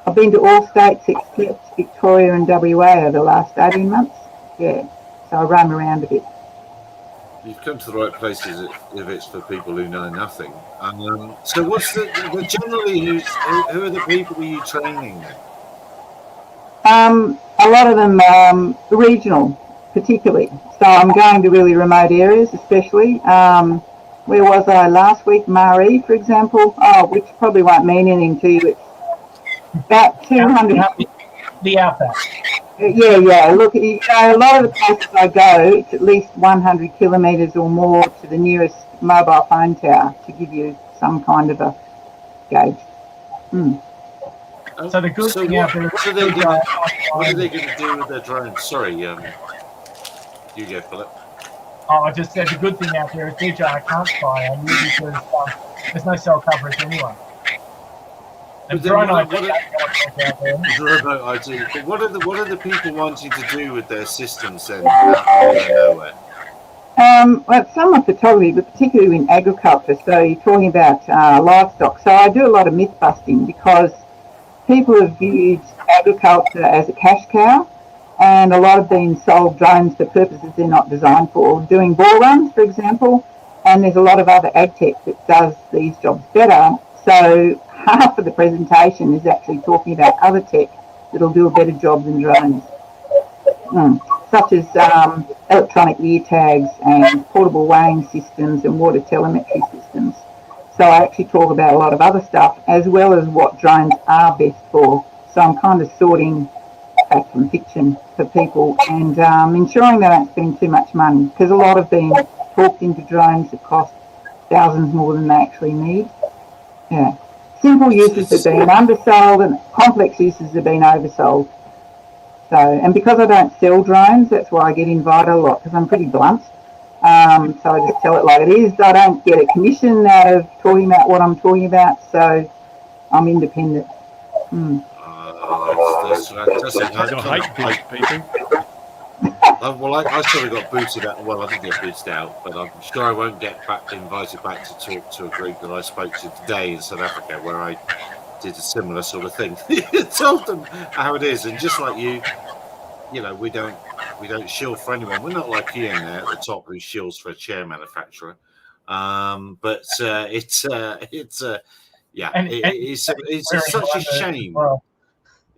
I've been to all states except Victoria and WA over the last 18 months. Yeah, so I roam around a bit. You've come to the right places if it's for people who know nothing. So what's generally who are the people you training then? A lot of them regional, particularly. So I'm going to really remote areas, especially. where was I last week? Marie, for example, which probably won't mean anything to you. It's about 200. The outback. Yeah. Look, a lot of the places I go, it's at least 100 kilometres or more to the nearest mobile phone tower to give you some kind of a gauge. So the good thing out there, what are they going to do with their drones? Sorry, you go, Philip. I just said the good thing out there is DJI can't spy on you because there's no cell coverage anyway. The drone ID out there. Remote ID. But what are the people wanting to do with their systems then out in nowhere? Well, some are photography, but particularly in agriculture. So you're talking about livestock. So I do a lot of myth busting because people have viewed agriculture as a cash cow, and a lot have been sold drones for purposes they're not designed for, doing bore runs, for example, and there's a lot of other ag tech that does these jobs better. So half of the presentation is actually talking about other tech that'll do a better job than drones, such as electronic ear tags and portable weighing systems and water telemetry systems. So I actually talk about a lot of other stuff as well as what drones are best for. So I'm kind of sorting fact from fiction for people and ensuring they don't spend too much money, because a lot have been talked into drones that cost thousands more than they actually need. Yeah. Simple uses have been undersold and complex uses have been oversold. So, and because I don't sell drones, that's why I get invited a lot, because I'm pretty blunt. So I just tell it like it is. I don't get a commission out of talking about what I'm talking about, so I'm independent. That's fantastic. I sort of got booted out. Well, I didn't get booted out, but I'm sure I won't get invited back to talk to a group that I spoke to today in South Africa, where I did a similar sort of thing. Told them how it is, and just like you know, we don't shill for anyone. We're not like Ian there at the top who shills for a chair manufacturer. But it's such a shame. Well.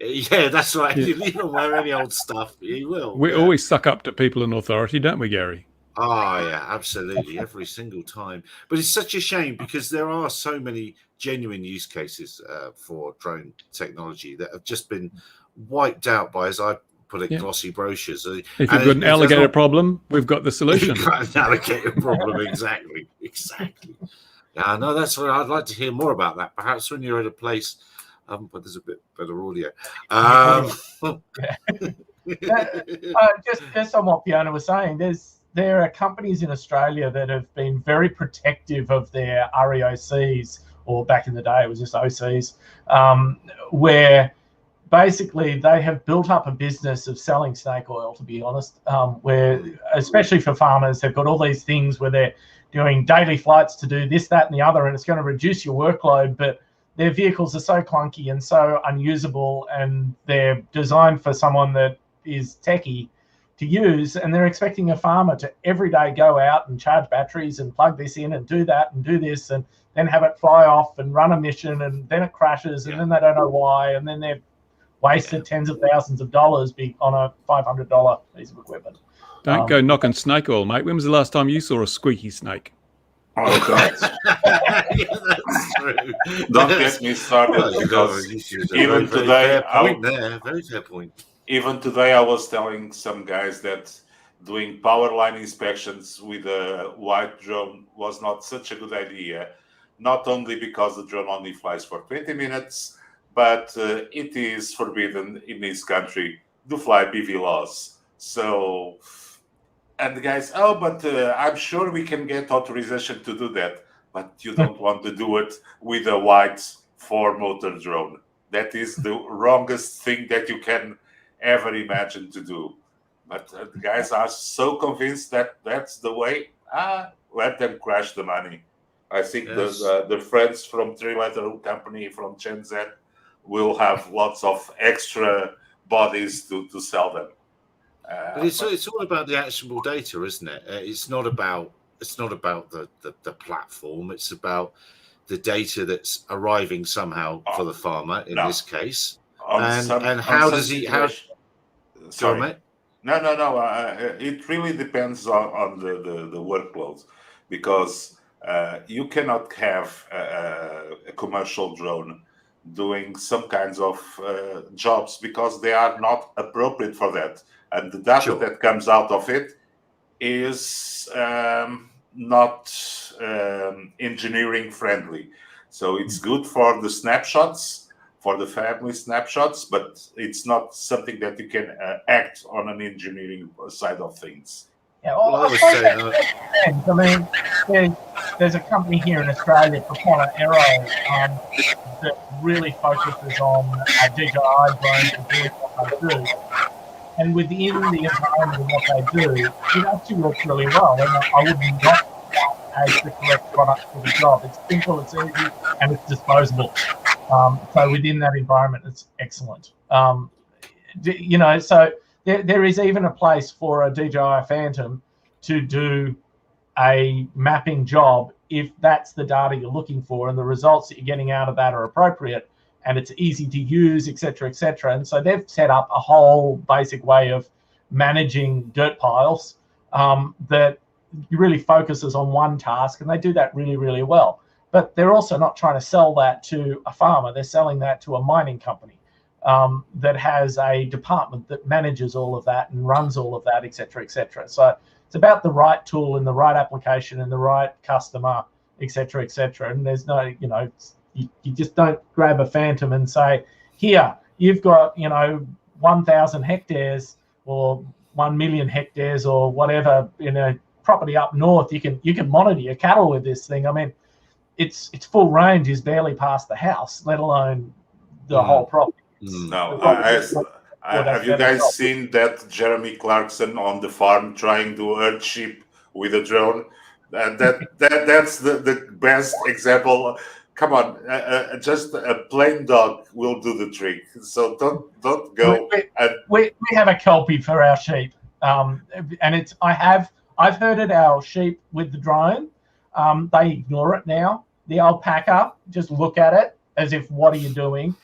Yeah, that's right. Yeah. You don't wear any old stuff. You will. We always suck up to people in authority, don't we, Gary? Oh, yeah, absolutely. Every single time. But it's such a shame because there are so many genuine use cases for drone technology that have just been wiped out by, as I put it, glossy brochures. If you've got an alligator problem, we've got the solution. You've got an alligator problem, exactly. Yeah, no, that's what I'd like to hear more about that. Perhaps when you're at a place... but there's a bit better audio. Just on what Fiona was saying, there are companies in Australia that have been very protective of their REOCs, or back in the day it was just OCs, where basically they have built up a business of selling snake oil, to be honest, where, especially for farmers, they've got all these things where they're doing daily flights to do this, that, and the other, and it's going to reduce your workload, but their vehicles are so clunky and so unusable, and they're designed for someone that is techie to use, and they're expecting a farmer to every day go out and charge batteries and plug this in and do that and do this and then have it fly off and run a mission, and then it crashes and then they don't know why, and then they've wasted tens of thousands of dollars on a $500 piece of equipment. Don't go knocking snake oil, mate. When was the last time you saw a squeaky snake? Oh, God. Yeah, that's true. Don't get me started, because even today, very fair point. Even today, I was telling some guys that doing power line inspections with a white drone was not such a good idea. Not only because the drone only flies for 20 minutes, but it is forbidden in this country to fly BVLOS. So, and the guys, but I'm sure we can get authorization to do that. But you don't want to do it with a white 4-motor drone. That is the wrongest thing that you can ever imagine to do. But the guys are so convinced that that's the way. Let them crash the money. I think the friends from three-letter company from Shenzhen will have lots of extra bodies to sell them. But it's all about the actionable data, isn't it? It's not about the platform. It's about the data that's arriving somehow for the farmer in this case. And how does he? Sorry, mate. No. It really depends on the workload, because You cannot have a commercial drone doing some kinds of jobs because they are not appropriate for that. And the data that comes out of it is not engineering friendly. So it's good for the snapshots, for the family snapshots, but it's not something that you can act on an engineering side of things. Yeah, well, I mean, there's a company here in Australia, Propeller Aero, that really focuses on DJI drones and doing what they do. And within the environment of what they do, it actually works really well. And I would not as the correct product for the job. It's simple, it's easy, and it's disposable. So within that environment, it's excellent. So there is even a place for a DJI Phantom to do a mapping job if that's the data you're looking for and the results that you're getting out of that are appropriate and it's easy to use, etc., etc. And so they've set up a whole basic way of managing dirt piles that really focuses on one task, and they do that really, really well. But they're also not trying to sell that to a farmer. They're selling that to a mining company that has a department that manages all of that and runs all of that, etc., etc. So it's about the right tool and the right application and the right customer, etc., etc. And there's no, you just don't grab a Phantom and say, here, you've got, 1,000 hectares or 1 million hectares or whatever, property up north. You can monitor your cattle with this thing. I mean, its full range is barely past the house, let alone the whole property. No, have you guys seen that Jeremy Clarkson on the farm trying to herd sheep with a drone? That's the best example. Come on, just a plain dog will do the trick. So don't go. We have a Kelpie for our sheep, and I've herded our sheep with the drone. They ignore it now. The alpaca just look at it as if, what are you doing?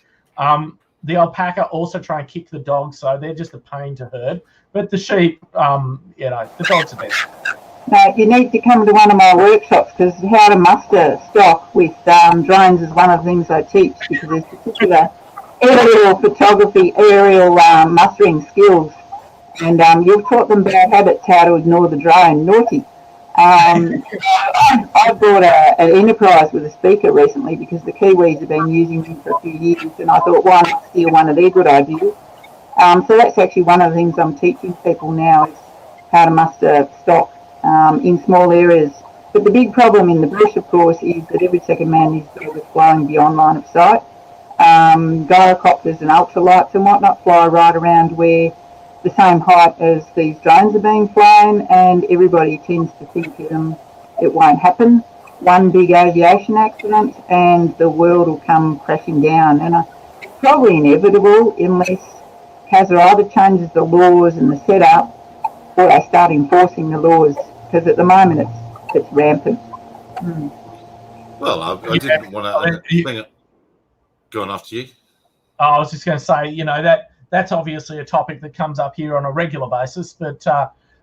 The alpaca also try and kick the dogs, so they're just a pain to herd. But the sheep, the dogs are better. No, you need to come to one of my workshops because how to muster stock with drones is one of the things I teach, because there's particular aerial photography, aerial mustering skills. And you've taught them bad habits, how to ignore the drone. Naughty. I bought an Enterprise with a speaker recently because the Kiwis have been using them for a few years, and I thought, why not steal one of their good ideas? So that's actually one of the things I'm teaching people now, is how to muster stock in small areas. But the big problem in the bush, of course, is that every second man is there with flying beyond line of sight. Gyrocopters and ultralights and whatnot fly right around where the same height as these drones are being flown, and everybody tends to think it won't happen. One big aviation accident and the world will come crashing down. And it's probably inevitable unless CASA either changes the laws and the setup, or they start enforcing the laws, because at the moment it's rampant. Well, I didn't want to go on after you. I was just going to say, that's obviously a topic that comes up here on a regular basis, but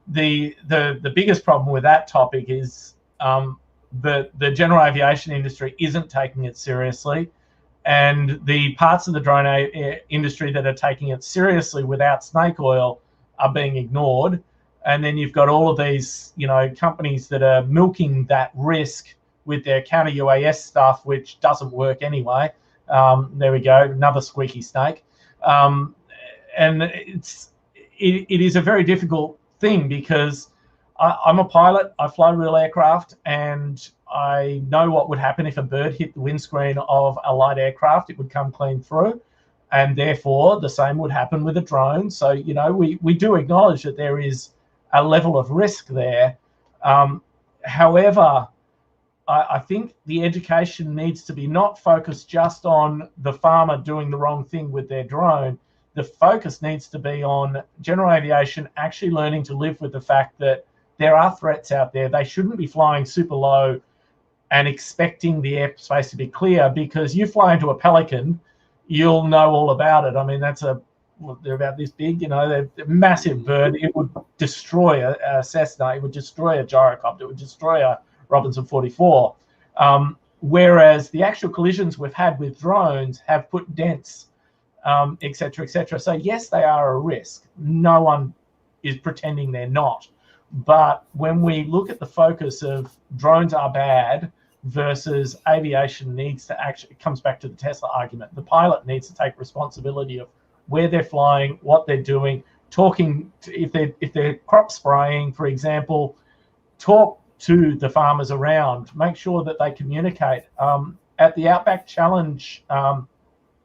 the biggest problem with that topic is the general aviation industry isn't taking it seriously, and the parts of the drone industry that are taking it seriously without snake oil are being ignored. And then you've got all of these, companies that are milking that risk with their counter UAS stuff, which doesn't work anyway. There we go, another squeaky snake. And it is a very difficult thing, because I'm a pilot, I fly real aircraft, and I know what would happen if a bird hit the windscreen of a light aircraft. It would come clean through, and therefore the same would happen with a drone. So, we do acknowledge that there is a level of risk there. However, I think the education needs to be not focused just on the farmer doing the wrong thing with their drone. The focus needs to be on general aviation actually learning to live with the fact that there are threats out there. They shouldn't be flying super low and expecting the airspace to be clear, because you fly into a Pelican, you'll know all about it. I mean, they're about this big, they're a massive bird. It would destroy a Cessna. It would destroy a gyrocopter. It would destroy a Robinson 44. Whereas the actual collisions we've had with drones have put dents, et cetera, et cetera. So yes, they are a risk. No one is pretending they're not. But when we look at the focus of drones are bad versus aviation needs to actually, it comes back to the Tesla argument. The pilot needs to take responsibility of where they're flying, what they're doing, talking to, if they're crop spraying, for example, talk to the farmers around, make sure that they communicate. At the Outback Challenge, not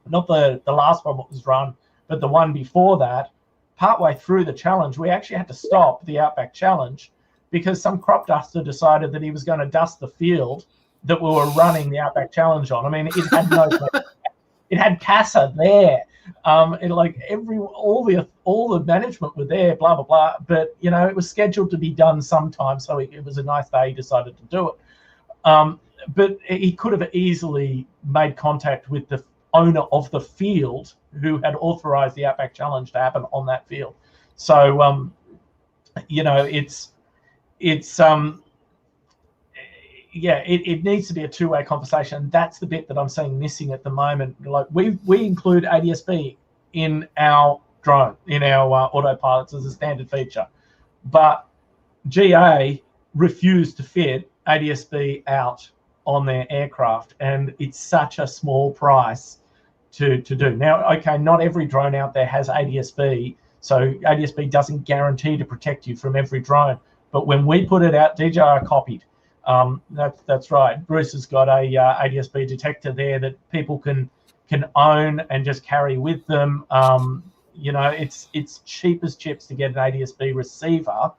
the last one that was run, but the one before that, partway through the challenge, we actually had to stop the Outback Challenge because some crop duster decided that he was going to dust the field that we were running the Outback Challenge on. I mean, it had no, it had CASA there. And like all the management were there, blah blah blah. But you know, it was scheduled to be done sometime, so it was a nice day. He decided to do it. But he could have easily made contact with the owner of the field who had authorized the Outback Challenge to happen on that field. So you know, it needs to be a two-way conversation. That's the bit that I'm seeing missing at the moment. Like we include ADS-B in our drone, in our autopilots as a standard feature, but GA refused to fit ADS-B out on their aircraft, and it's such a small price to do. Now, okay, not every drone out there has ADS-B, so ADS-B doesn't guarantee to protect you from every drone. But when we put it out, DJI copied. That's right. Bruce has got a ADS-B detector there that people can own and just carry with them. You know, it's cheap as chips to get an ADS-B receiver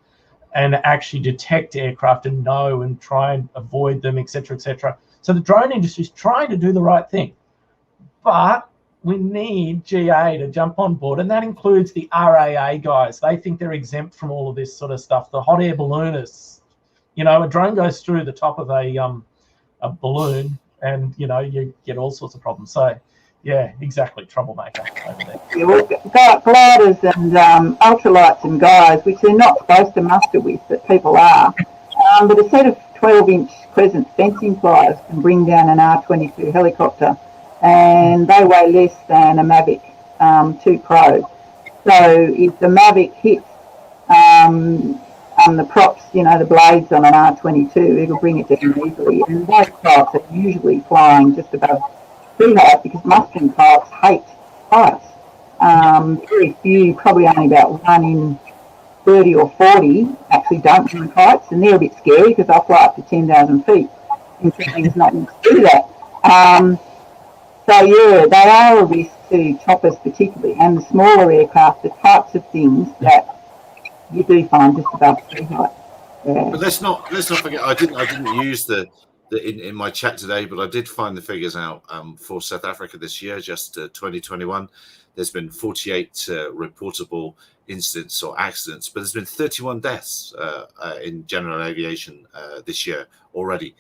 and actually detect aircraft and know and try and avoid them, et cetera, et cetera. So the drone industry is trying to do the right thing, but we need GA to jump on board, and that includes the RAA guys. They think they're exempt from all of this sort of stuff. The hot air balloonists. You know, a drone goes through the top of a balloon, and you know, you get all sorts of problems. So, yeah, exactly, troublemaker over there. Yeah, well, gliders and ultralights and guys, which they're not supposed to muster with, but people are. But a set of 12-inch crescent fencing pliers can bring down an R-22 helicopter, and they weigh less than a Mavic 2 Pro. So if the Mavic hits the props, you know, the blades on an R-22, it'll bring it down easily. And those pilots are usually flying just above sea height because mustering pilots hate heights. Very few, probably only about 1 in 30 or 40 actually don't like heights, and they're a bit scary because they'll fly up to 10,000 feet and something's not going to do that. So yeah, they are a risk to choppers particularly, and the smaller aircraft, the types of things that you do find just above sea height. Yeah. But let's not forget. I didn't use the in my chat today, but I did find the figures out for South Africa this year, just 2021. There's been 48 reportable incidents or accidents, but there's been 31 deaths in general aviation this year already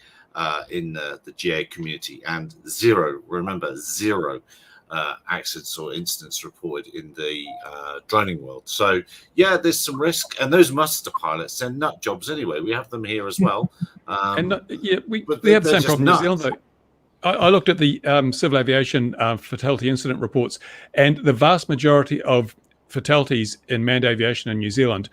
in the GA community, and zero accidents or incidents reported in the droning world. So yeah, there's some risk, and those muster pilots, they're nut jobs anyway. We have them here as well. We have the same problem in New Zealand though. I looked at the civil aviation fatality incident reports, and the vast majority of fatalities in manned aviation in New Zealand,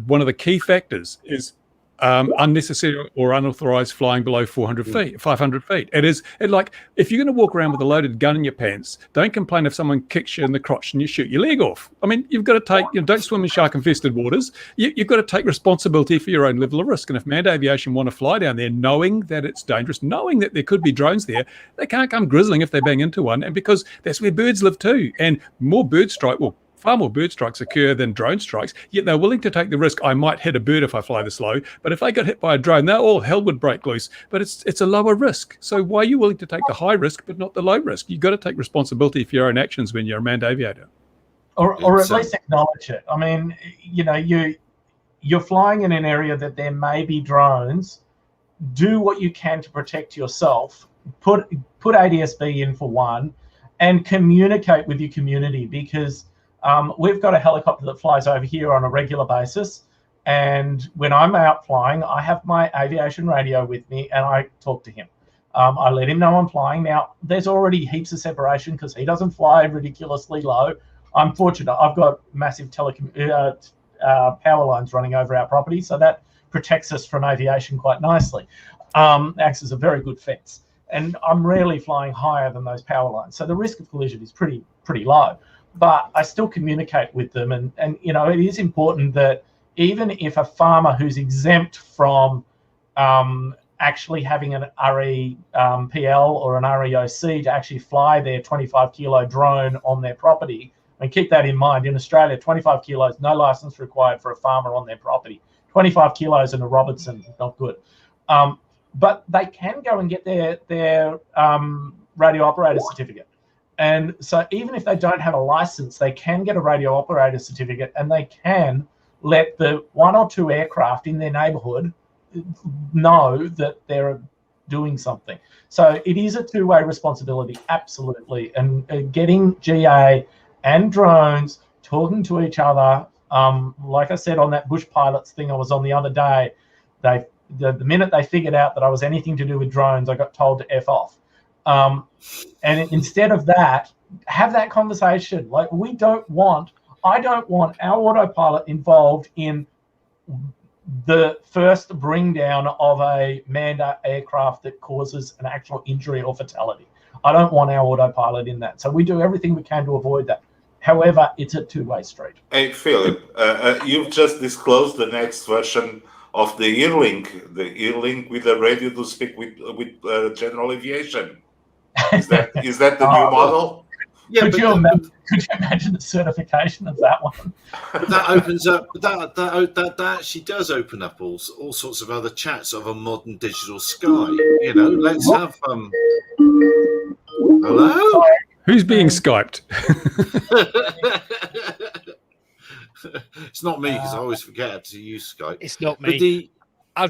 one of the key factors is unnecessary or unauthorized flying below 500 feet. Like, if you're going to walk around with a loaded gun in your pants, don't complain if someone kicks you in the crotch and you shoot your leg off. I mean, you've got to take, don't swim in shark-infested waters. You've got to take responsibility for your own level of risk. And if manned aviation want to fly down there, knowing that it's dangerous, knowing that there could be drones there, they can't come grizzling if they bang into one. And because that's where birds live too. And far more bird strikes occur than drone strikes, yet they're willing to take the risk. I might hit a bird if I fly this low, but if I got hit by a drone, all hell would break loose. But it's a lower risk. So why are you willing to take the high risk but not the low risk? You've got to take responsibility for your own actions when you're a manned aviator. Or at least acknowledge it. I mean, you know, you're flying in an area that there may be drones. Do what you can to protect yourself. Put ADS-B in for one, and communicate with your community, because we've got a helicopter that flies over here on a regular basis, And when I'm out flying, I have my aviation radio with me and I talk to him. I let him know I'm flying. Now, there's already heaps of separation because he doesn't fly ridiculously low. I'm fortunate. I've got massive power lines running over our property, so that protects us from aviation quite nicely. Acts as a very good fence. And I'm rarely flying higher than those power lines. So the risk of collision is pretty low. But I still communicate with them. And it is important that even if a farmer who's exempt from actually having an REPL or an REOC to actually fly their 25-kilo drone on their property, and keep that in mind, in Australia, 25 kilos, no license required for a farmer on their property. 25 kilos in a Robertson, not good. But they can go and get their radio operator certificate. And so even if they don't have a license, they can get a radio operator certificate, and they can let the 1 or 2 aircraft in their neighborhood know that they're doing something. So it is a two-way responsibility, absolutely. And getting GA and drones talking to each other, like I said on that bush pilots thing I was on the other day, the minute they figured out that I was anything to do with drones, I got told to F off. And instead of that, have that conversation. Like, I don't want our autopilot involved in the first bring down of a manned aircraft that causes an actual injury or fatality. I don't want our autopilot in that. So we do everything we can to avoid that. However, it's a two-way street. Hey, Philip, you've just disclosed the next version of the Herelink with a radio to speak with general aviation. Is that the new model? Yeah, could you imagine the certification of that one? But that opens up. That actually does open up all sorts of other chats of a modern digital sky. Let's have Hello. Who's being Skyped? It's not me because I always forget to use Skype. It's not me.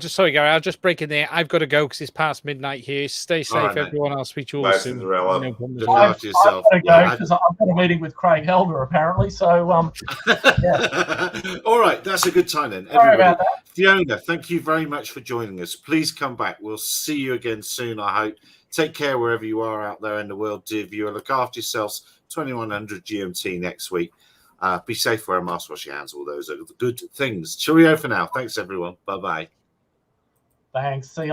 Sorry, Gary. I'll just break in there. I've got to go because it's past midnight here. Stay safe, right, everyone. I'll speak to you all soon. Look after yourself. I've got to go because I've got a meeting with Craig Helder apparently. So, yeah. All right, that's a good time then. Sorry about that. Fiona, thank you very much for joining us. Please come back. We'll see you again soon, I hope. Take care wherever you are out there in the world, dear viewer. Look after yourselves. 2100 GMT next week. Be safe, wear a mask, wash your hands. All those are the good things. Cheerio for now. Thanks, everyone. Bye-bye. Thanks. See you.